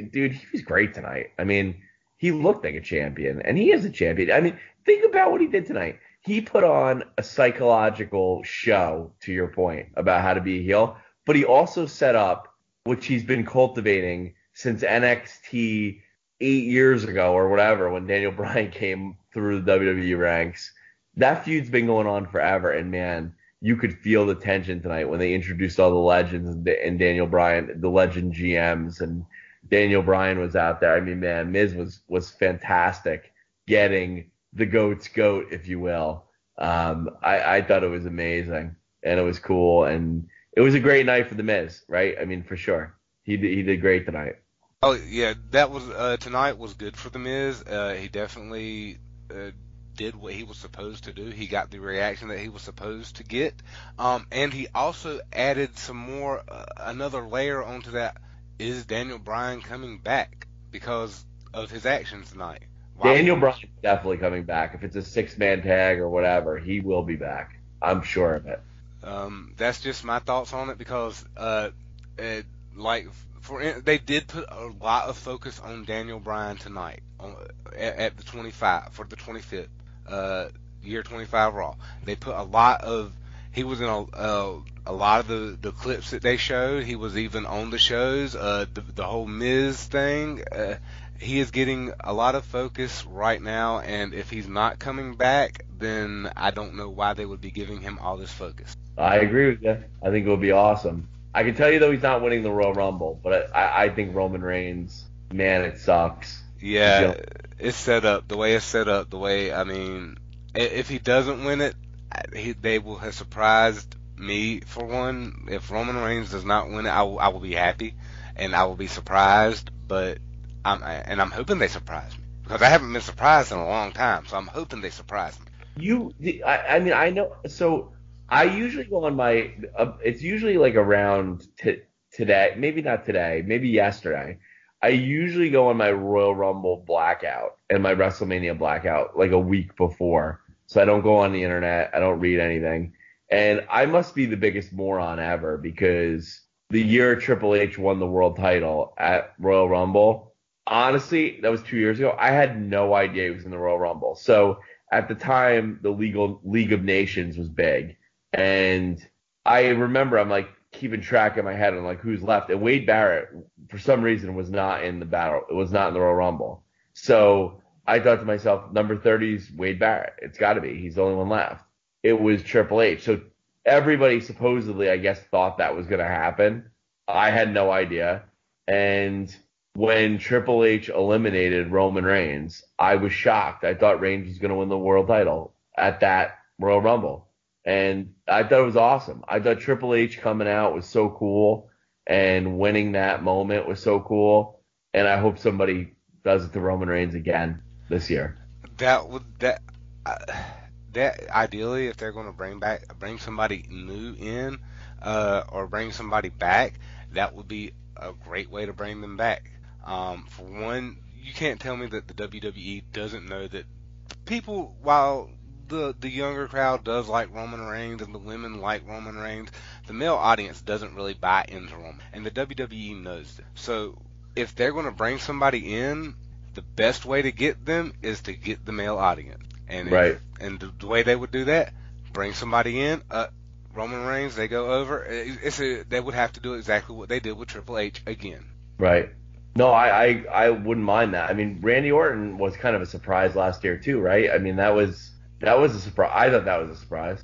great tonight. I mean, he looked like a champion, and he is a champion. I mean, think about what he did tonight. He put on a psychological show, to your point, about how to be a heel, but he also set up, which he's been cultivating since NXT 8 years ago or whatever, when Daniel Bryan came through the WWE ranks. That feud's been going on forever, and man, you could feel the tension tonight when they introduced all the legends and Daniel Bryan, the legend GMs, and Daniel Bryan was out there. I mean, man, Miz was fantastic getting the GOAT's GOAT, if you will. I thought it was amazing, and it was cool, and it was a great night for the Miz, right? I mean, for sure. He did great tonight. Oh, yeah, that was tonight was good for the Miz. He definitely did what he was supposed to do. He got the reaction that he was supposed to get. And he also added some more, another layer onto that. Is Daniel Bryan coming back because of his actions tonight? Wow. Daniel Bryan is definitely coming back. If it's a 6-man tag or whatever, he will be back. I'm sure of it. That's just my thoughts on it because, they did put a lot of focus on Daniel Bryan tonight at the 25 for the 25th year 25 Raw. They put a lot of. He was in a lot of the clips that they showed. He was even on the shows. The whole Miz thing. He is getting a lot of focus right now, and if he's not coming back, then I don't know why they would be giving him all this focus. I agree with you. I think it would be awesome. I can tell you, though, he's not winning the Royal Rumble, but I think Roman Reigns, man, it sucks. Yeah, it's set up. The way it's set up, I mean, if he doesn't win it, they will have surprised me, for one. If Roman Reigns does not win it, I will be happy, and I will be surprised, but I'm hoping they surprise me, because I haven't been surprised in a long time, so I'm hoping they surprise me. I mean, I know, so I usually go on my, it's usually like around today, maybe not today, maybe yesterday. I usually go on my Royal Rumble blackout and my WrestleMania blackout like a week before. So I don't go on the internet. I don't read anything. And I must be the biggest moron ever, because the year Triple H won the world title at Royal Rumble, honestly, that was 2 years ago. I had no idea he was in the Royal Rumble. So at the time, the League of Nations was big. And I remember I'm like keeping track in my head on like who's left. And Wade Barrett, for some reason, was not in the battle. It was not in the Royal Rumble. So I thought to myself, number 30 is Wade Barrett. It's got to be. He's the only one left. It was Triple H. So everybody supposedly, I guess, thought that was going to happen. I had no idea. And when Triple H eliminated Roman Reigns, I was shocked. I thought Reigns was going to win the world title at that Royal Rumble. And I thought it was awesome. I thought Triple H coming out was so cool, and winning that moment was so cool. And I hope somebody does it to Roman Reigns again this year. That ideally, if they're going to bring somebody new in, or bring somebody back, that would be a great way to bring them back. For one, you can't tell me that the WWE doesn't know that people, while the younger crowd does like Roman Reigns and the women like Roman Reigns, the male audience doesn't really buy into Roman, and the WWE knows that. So if they're going to bring somebody in, the best way to get them is to get the male audience. And right. And the way they would do that, bring somebody in, Roman Reigns, they go over. They would have to do exactly what they did with Triple H again. Right. No, I wouldn't mind that. I mean, Randy Orton was kind of a surprise last year too, right? I mean, that was a surprise. I thought that was a surprise.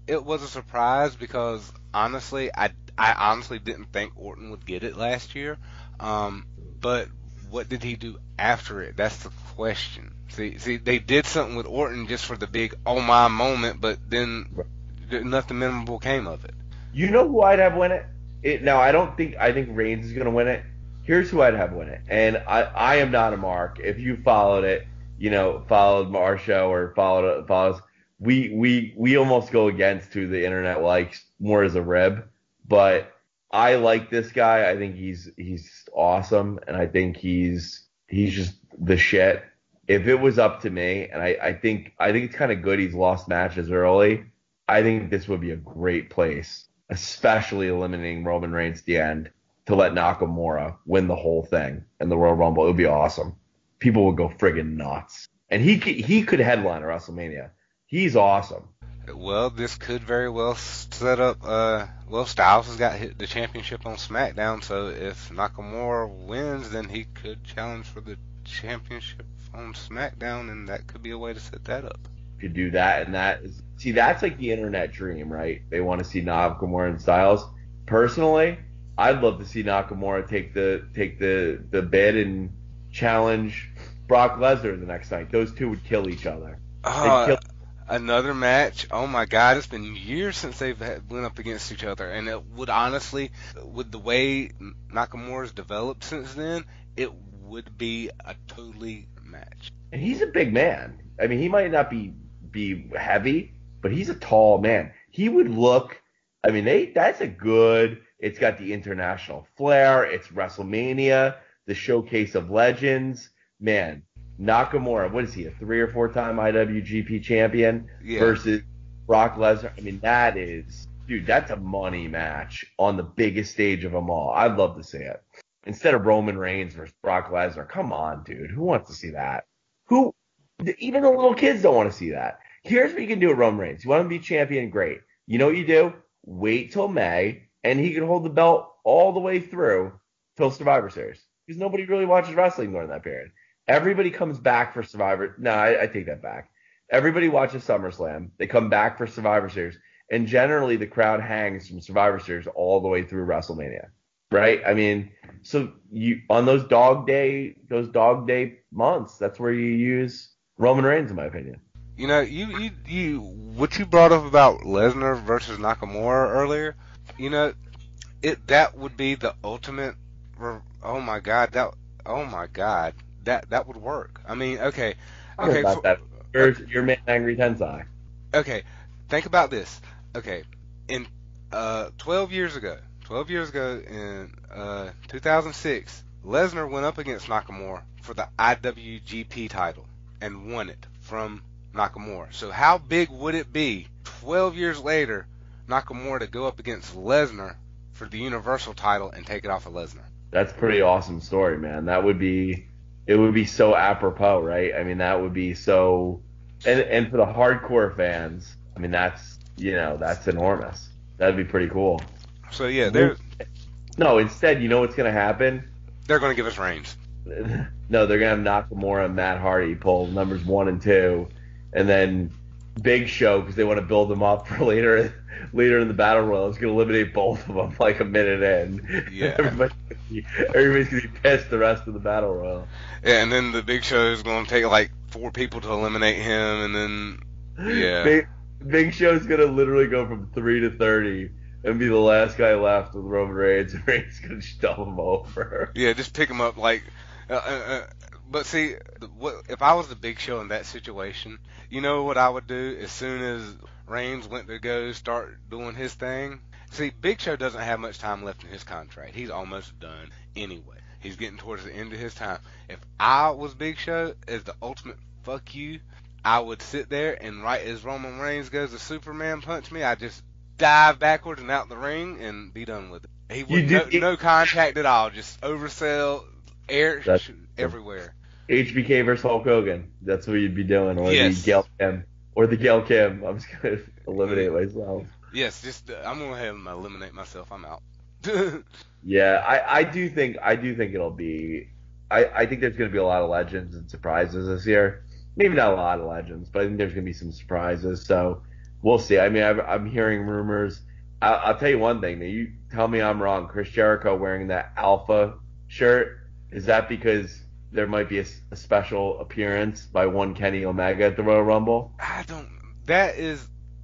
It was a surprise because honestly, I honestly didn't think Orton would get it last year. But what did he do after it? That's the question. See, they did something with Orton just for the big oh my moment, but then nothing memorable came of it. You know who I'd have win it? Now, I think Reigns is going to win it. Here's who I'd have win it. And I am not a mark. If you followed it, followed our show or followed us, we almost go against who the internet likes more as a rib, but I like this guy. I think he's awesome, and I think he's just the shit. If it was up to me, and I think it's kind of good he's lost matches early. I think this would be a great place, especially eliminating Roman Reigns at the end to let Nakamura win the whole thing in the Royal Rumble. It would be awesome. People would go friggin' nuts, and he could headline a WrestleMania. He's awesome. Well, this could very well set up. Well, Styles has got the championship on SmackDown, so if Nakamura wins, then he could challenge for the championship on SmackDown, and that could be a way to set that up. Could do that, and that's like the internet dream, right? They want to see Nakamura and Styles. Personally, I'd love to see Nakamura take the bid and challenge Brock Lesnar the next night. Those two would kill each other. Another match. Oh my God, it's been years since they've went up against each other, and it would honestly, with the way Nakamura's developed since then, it would be a totally match. And he's a big man. I mean, he might not be heavy, but he's a tall man. He would look. I mean, that's a good. It's got the international flair. It's WrestleMania, the showcase of legends. Man, Nakamura, what is he, a 3 or 4 time IWGP champion versus Brock Lesnar? I mean, that's a money match on the biggest stage of them all. I'd love to see it. Instead of Roman Reigns versus Brock Lesnar, come on, dude. Who wants to see that? Even the little kids don't want to see that. Here's what you can do with Roman Reigns. You want him to be champion? Great. You know what you do? Wait till May, and he can hold the belt all the way through till Survivor Series. Because nobody really watches wrestling during that period. Everybody comes back for Survivor. No, I take that back. Everybody watches SummerSlam. They come back for Survivor Series. And generally, the crowd hangs from Survivor Series all the way through WrestleMania. Right? I mean, so you on those dog day months, that's where you use Roman Reigns, in my opinion. You know, you what you brought up about Lesnar versus Nakamura earlier, you know, that would be the ultimate. Oh my God, that would work. I mean, okay. About that. Your man, Angry Tensai. Okay, think about this. Okay, in 12 years ago in 2006, Lesnar went up against Nakamura for the IWGP title and won it from Nakamura. So how big would it be 12 years later, Nakamura to go up against Lesnar for the Universal title and take it off of Lesnar? That's a pretty awesome story, man. It would be so apropos, right? I mean, that would be so, and for the hardcore fans, I mean, that's enormous. That'd be pretty cool. So yeah, instead, you know what's gonna happen? They're gonna give us Reigns. No, they're gonna have Nakamura and Matt Hardy pull numbers 1 and 2, and then Big Show, because they want to build them up for later in the battle royal, is gonna eliminate both of them like a minute in. Yeah. Everybody's gonna be pissed the rest of the battle royal. Yeah, and then the Big Show is gonna take like 4 people to eliminate him, and then yeah. Big Show's gonna literally go from 3 to 30. And be the last guy left with Roman Reigns, and Reigns is going to shove him over. Yeah, just pick him up like. But see, if I was the Big Show in that situation, you know what I would do as soon as Reigns went to go start doing his thing? See, Big Show doesn't have much time left in his contract. He's almost done anyway. He's getting towards the end of his time. If I was Big Show, as the ultimate fuck you, I would sit there and right as Roman Reigns goes to Superman punch me, I just dive backwards and out the ring and be done with it. He would no contact at all, just oversell, air everywhere. HBK versus Hulk Hogan. That's what you'd be doing, or yes. the Gail Kim. I'm just gonna eliminate myself. Yes, I'm gonna have him eliminate myself. I'm out. Yeah, I do think it'll be. I think there's gonna be a lot of legends and surprises this year. Maybe not a lot of legends, but I think there's gonna be some surprises. So. We'll see. I mean, I'm hearing rumors. I'll tell you one thing. Now, you tell me I'm wrong. Chris Jericho wearing that Alpha shirt, is that because there might be a special appearance by one Kenny Omega at the Royal Rumble? That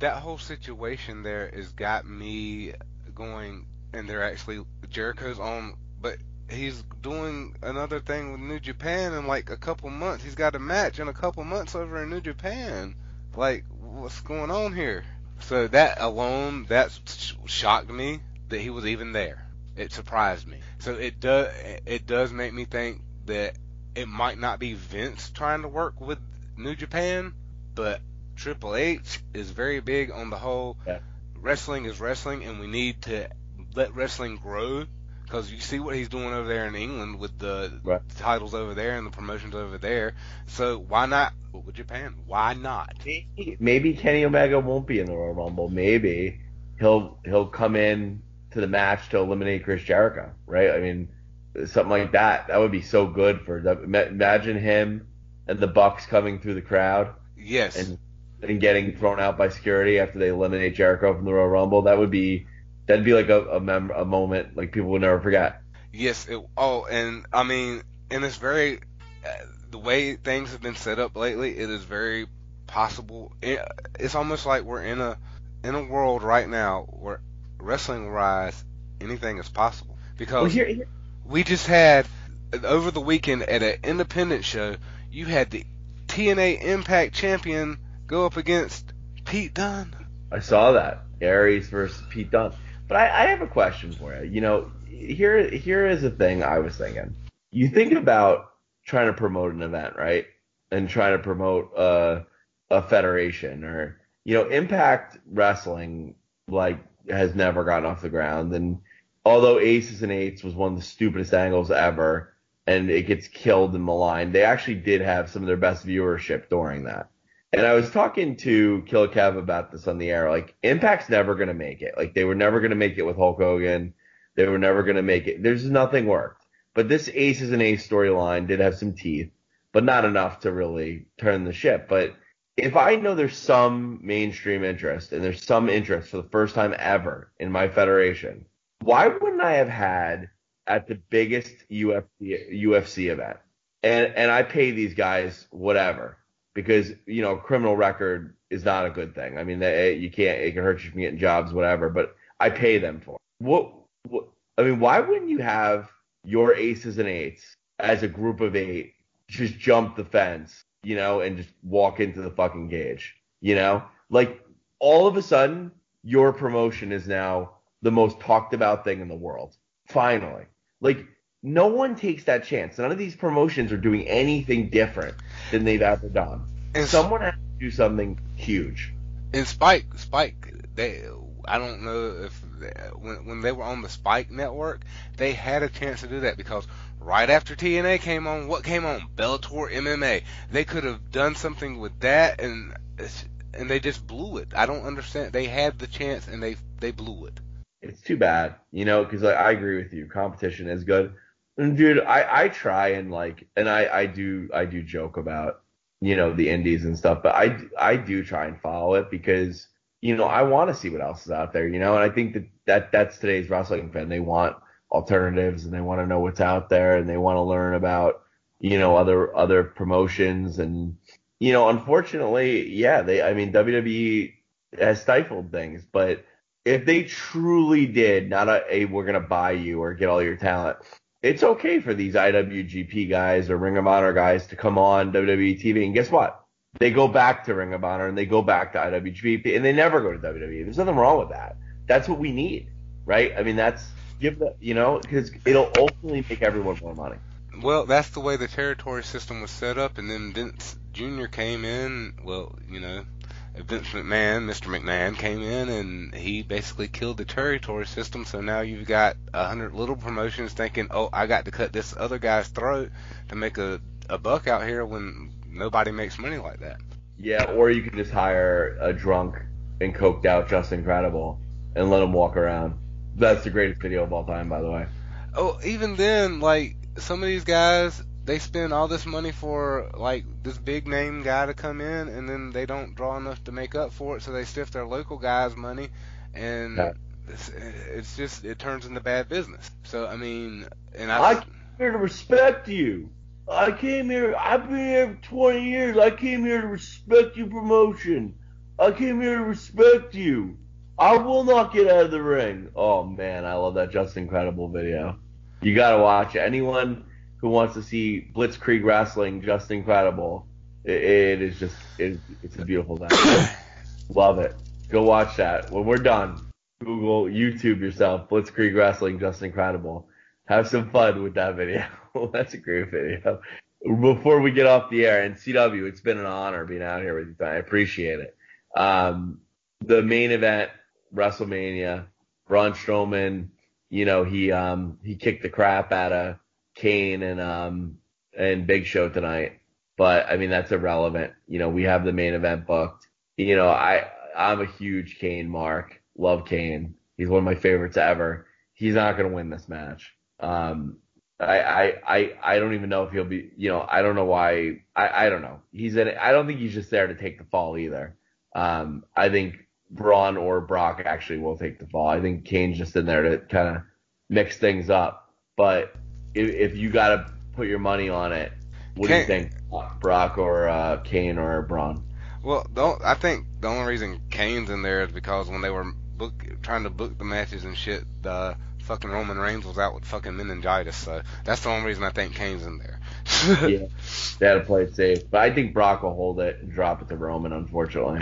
whole situation there has got me going, and they're actually, Jericho's on, but he's doing another thing with New Japan in like a couple months. He's got a match in a couple months over in New Japan. Like, what's going on here? So that alone, that shocked me that he was even there. It surprised me. So it does make me think that it might not be Vince trying to work with New Japan, but Triple H is very big on the whole wrestling is wrestling, and we need to let wrestling grow. Because you see what he's doing over there in England with the titles over there and the promotions over there. So why not with Japan? Why not? Maybe Kenny Omega won't be in the Royal Rumble. Maybe he'll come in to the match to eliminate Chris Jericho, right? I mean, something like that. That would be so good for imagine him and the Bucks coming through the crowd. Yes. And getting thrown out by security after they eliminate Jericho from the Royal Rumble. That'd be like a moment like people would never forget. Yes. And I mean, and it's very the way things have been set up lately. It is very possible. It's almost like we're in a world right now where wrestling-wise anything is possible. Because we just had over the weekend at an independent show, you had the TNA Impact champion go up against Pete Dunne. I saw that. Aries versus Pete Dunne. But I have a question for you. You know, here is a thing I was thinking. You think about trying to promote an event, right? And trying to promote a federation or, you know, Impact Wrestling, like, has never gotten off the ground. And although Aces and Eights was one of the stupidest angles ever and it gets killed and maligned, they actually did have some of their best viewership during that. And I was talking to Kill Kev about this on the air. Like, Impact's never going to make it. Like, they were never going to make it with Hulk Hogan. They were never going to make it. There's nothing worked. But this Aces and Ace storyline did have some teeth, but not enough to really turn the ship. But if I know there's some mainstream interest and there's some interest for the first time ever in my federation, why wouldn't I have had at the biggest UFC event? And I pay these guys whatever. Because, you know, criminal record is not a good thing. I mean, it can hurt you from getting jobs, whatever, but I pay them for it. I mean, why wouldn't you have your Aces and Eights as a group of 8 just jump the fence, you know, and just walk into the fucking cage, you know? Like, all of a sudden, your promotion is now the most talked about thing in the world. Finally. Like, no one takes that chance. None of these promotions are doing anything different than they've ever done. And someone has to do something huge. And Spike, I don't know if when they were on the Spike network, they had a chance to do that because right after TNA came on, what came on? Bellator MMA. They could have done something with that, and they just blew it. I don't understand. They had the chance, and they blew it. It's too bad, you know, because I agree with you. Competition is good. And dude, I try and I do joke about, you know, the indies and stuff, but I do try and follow it because, you know, I want to see what else is out there, you know, and I think that's today's wrestling fan. They want alternatives and they want to know what's out there and they want to learn about, you know, other promotions and, you know, unfortunately, yeah, WWE has stifled things, but if they truly did not we're going to buy you or get all your talent, it's okay for these IWGP guys or Ring of Honor guys to come on WWE TV. And guess what? They go back to Ring of Honor and they go back to IWGP and they never go to WWE. There's nothing wrong with that. That's what we need, right? I mean, you know, because it'll ultimately make everyone more money. Well, that's the way the territory system was set up. And then Vince Jr. came in. Well, you know, Vince McMahon, Mr. McMahon came in and he basically killed the territory system. So now you've got 100 little promotions thinking, oh, I got to cut this other guy's throat to make a buck out here when nobody makes money like that. Yeah, or you can just hire a drunk and coked out Justin Credible and let him walk around. That's the greatest video of all time, by the way. Oh, even then, like, some of these guys, they spend all this money for, like, this big name guy to come in, and then they don't draw enough to make up for it, so they stiff their local guys' money, and it's just, it turns into bad business. So, I mean, and I came here to respect you. I've been here for 20 years. I came here to respect your promotion. I came here to respect you. I will not get out of the ring. Oh, man, I love that Justin Credible video. You got to watch it. Anyone who wants to see Blitzkrieg Wrestling, Justin Credible, it's a beautiful thing. Love it. Go watch that. When we're done, Google, YouTube yourself, Blitzkrieg Wrestling, just incredible. Have some fun with that video. That's a great video. Before we get off the air, and CW, it's been an honor being out here with you. I appreciate it. The main event, WrestleMania, Braun Strowman, he kicked the crap out of Kane and Big Show tonight. But I mean, that's irrelevant. We have the main event booked. I'm a huge Kane mark. Love Kane. He's one of my favorites ever. He's not going to win this match. I don't even know if he'll be, I don't know why. I don't know. I don't think he's just there to take the fall either. I think Braun or Brock actually will take the fall. I think Kane's just in there to kind of mix things up. But if you got to put your money on it, what do you think? Brock or Kane or Braun? Well, I think the only reason Kane's in there is because when they were trying to book the matches and shit, the fucking Roman Reigns was out with fucking meningitis. So that's the only reason I think Kane's in there. Yeah, they had to play it safe. But I think Brock will hold it and drop it to Roman, unfortunately.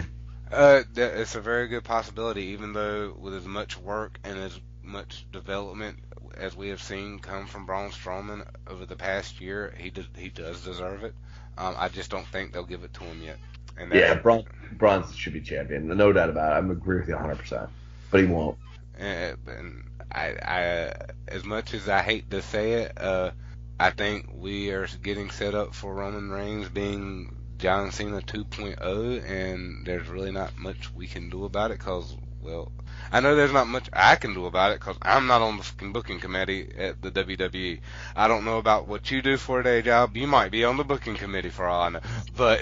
It's a very good possibility, even though with as much work and as much development as we have seen come from Braun Strowman over the past year, he does deserve it. I just don't think they'll give it to him yet. And Braun should be champion, no doubt about it. I agree with you 100%, but he won't. And I as much as I hate to say it, I think we are getting set up for Roman Reigns being John Cena 2.0, and there's really not much we can do about it because, well, I know there's not much I can do about it because I'm not on the fucking booking committee at the WWE. I don't know about what you do for a day job. You might be on the booking committee for all I know. But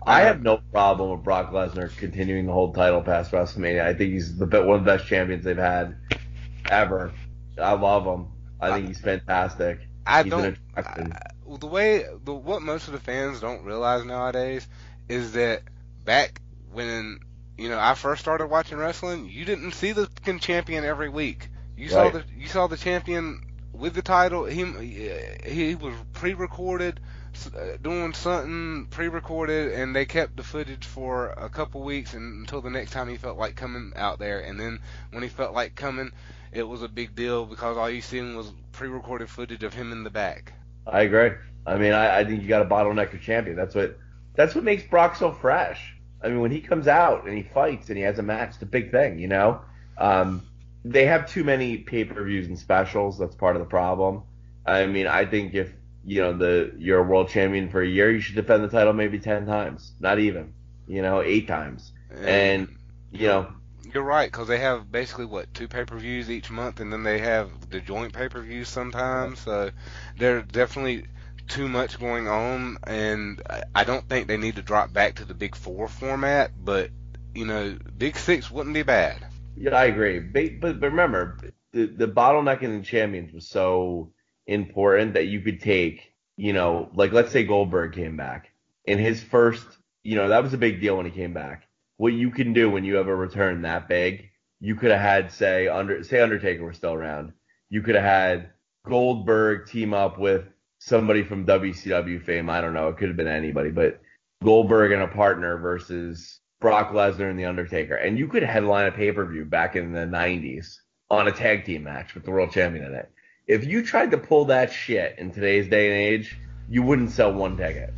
I have no problem with Brock Lesnar continuing to hold title past WrestleMania. I think he's one of the best champions they've had ever. I love him. I think he's fantastic. What most of the fans don't realize nowadays is that back when I first started watching wrestling, you didn't see the fucking champion every week. You saw the champion with the title. He was pre-recorded, doing something pre-recorded, and they kept the footage for a couple weeks until the next time he felt like coming out there. And then when he felt like coming, it was a big deal because all you seen was pre-recorded footage of him in the back. I agree. I mean, I think you got to bottleneck your champion. That's what makes Brock so fresh. I mean, when he comes out and he fights and he has a match, it's a big thing, They have too many pay-per-views and specials. That's part of the problem. I mean, I think if you're a world champion for a year, you should defend the title maybe 10 times, not even, 8 times. And you're right, because they have basically 2 pay-per-views each month, and then they have the joint pay-per-views sometimes. So there's definitely too much going on, and I don't think they need to drop back to the Big 4 format. But Big 6 wouldn't be bad. Yeah, I agree. But remember, the bottlenecking the champions was so important that you could take, like let's say Goldberg came back in his first, that was a big deal when he came back. What you can do when you have a return that big, you could have had, say Undertaker was still around. You could have had Goldberg team up with somebody from WCW fame. I don't know. It could have been anybody, but Goldberg and a partner versus Brock Lesnar and The Undertaker. And you could headline a pay-per-view back in the 90s on a tag team match with the world champion in it. If you tried to pull that shit in today's day and age, you wouldn't sell one ticket.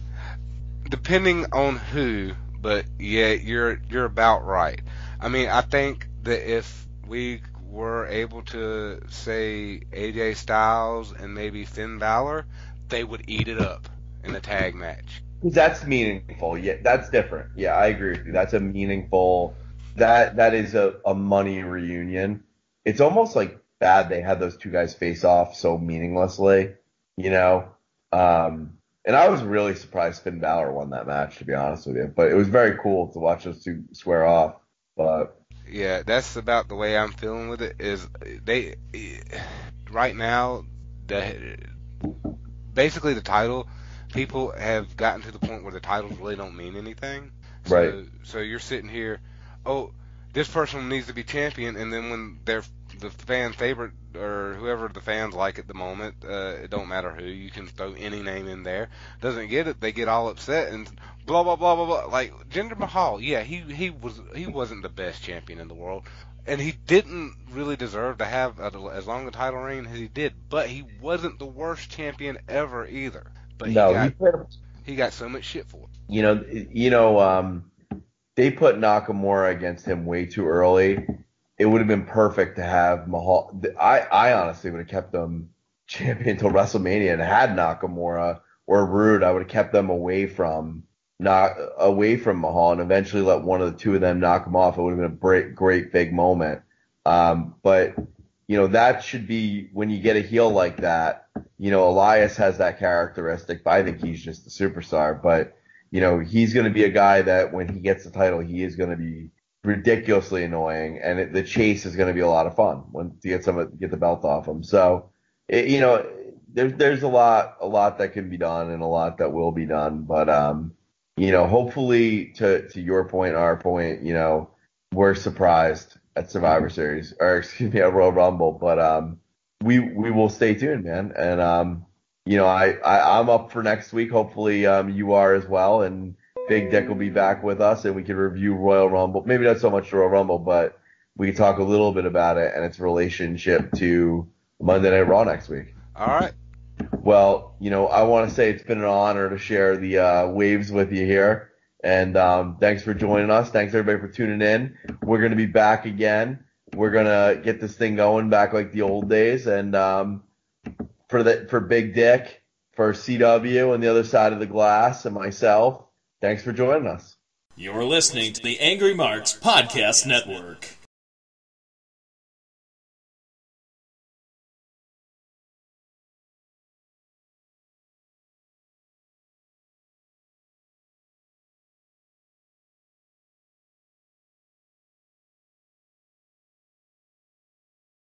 Depending on who, but yeah, you're about right. I mean, I think that if we were able to say AJ Styles and maybe Finn Balor, they would eat it up in a tag match. That's meaningful. Yeah, that's different. Yeah, I agree with you. That's a meaningful. That is a money reunion. It's almost like bad they had those two guys face off so meaninglessly, And I was really surprised Finn Balor won that match, to be honest with you. But it was very cool to watch those two square off. But yeah, that's about the way I'm feeling with it. Is they right now basically the title. People have gotten to the point where the titles really don't mean anything. Right. So you're sitting here, this person needs to be champion, and then when they're the fan favorite or whoever the fans like at the moment, it don't matter who, you can throw any name in there, doesn't get it, they get all upset and blah blah blah blah blah. Like Jinder Mahal, yeah, he wasn't the best champion in the world, and he didn't really deserve to have as long a title reign as he did, but he wasn't the worst champion ever either. But he got so much shit for it. They put Nakamura against him way too early. It would have been perfect to have Mahal. I honestly would have kept them champion until WrestleMania and had Nakamura or Rude. I would have kept them away from Mahal and eventually let one of the two of them knock him off. It would have been a great big moment. But that should be when you get a heel like that. Elias has that characteristic, but I think he's just a superstar. But he's going to be a guy that when he gets the title, he is going to be ridiculously annoying, and the chase is going to be a lot of fun when to get the belt off him. So, there's a lot that can be done and a lot that will be done. But hopefully to your point, our point, we're surprised at Survivor Series or excuse me, at Royal Rumble. But we will stay tuned, man. And I'm up for next week. Hopefully you are as well, and Big Dick will be back with us, and we can review Royal Rumble. Maybe not so much Royal Rumble, but we can talk a little bit about it and its relationship to Monday Night Raw next week. All right. Well, I want to say it's been an honor to share the waves with you here, and thanks for joining us. Thanks everybody for tuning in. We're going to be back again. We're going to get this thing going back like the old days, and for Big Dick, for CW on the other side of the glass, and myself, thanks for joining us. You're listening to the Angry Marks Podcast Network.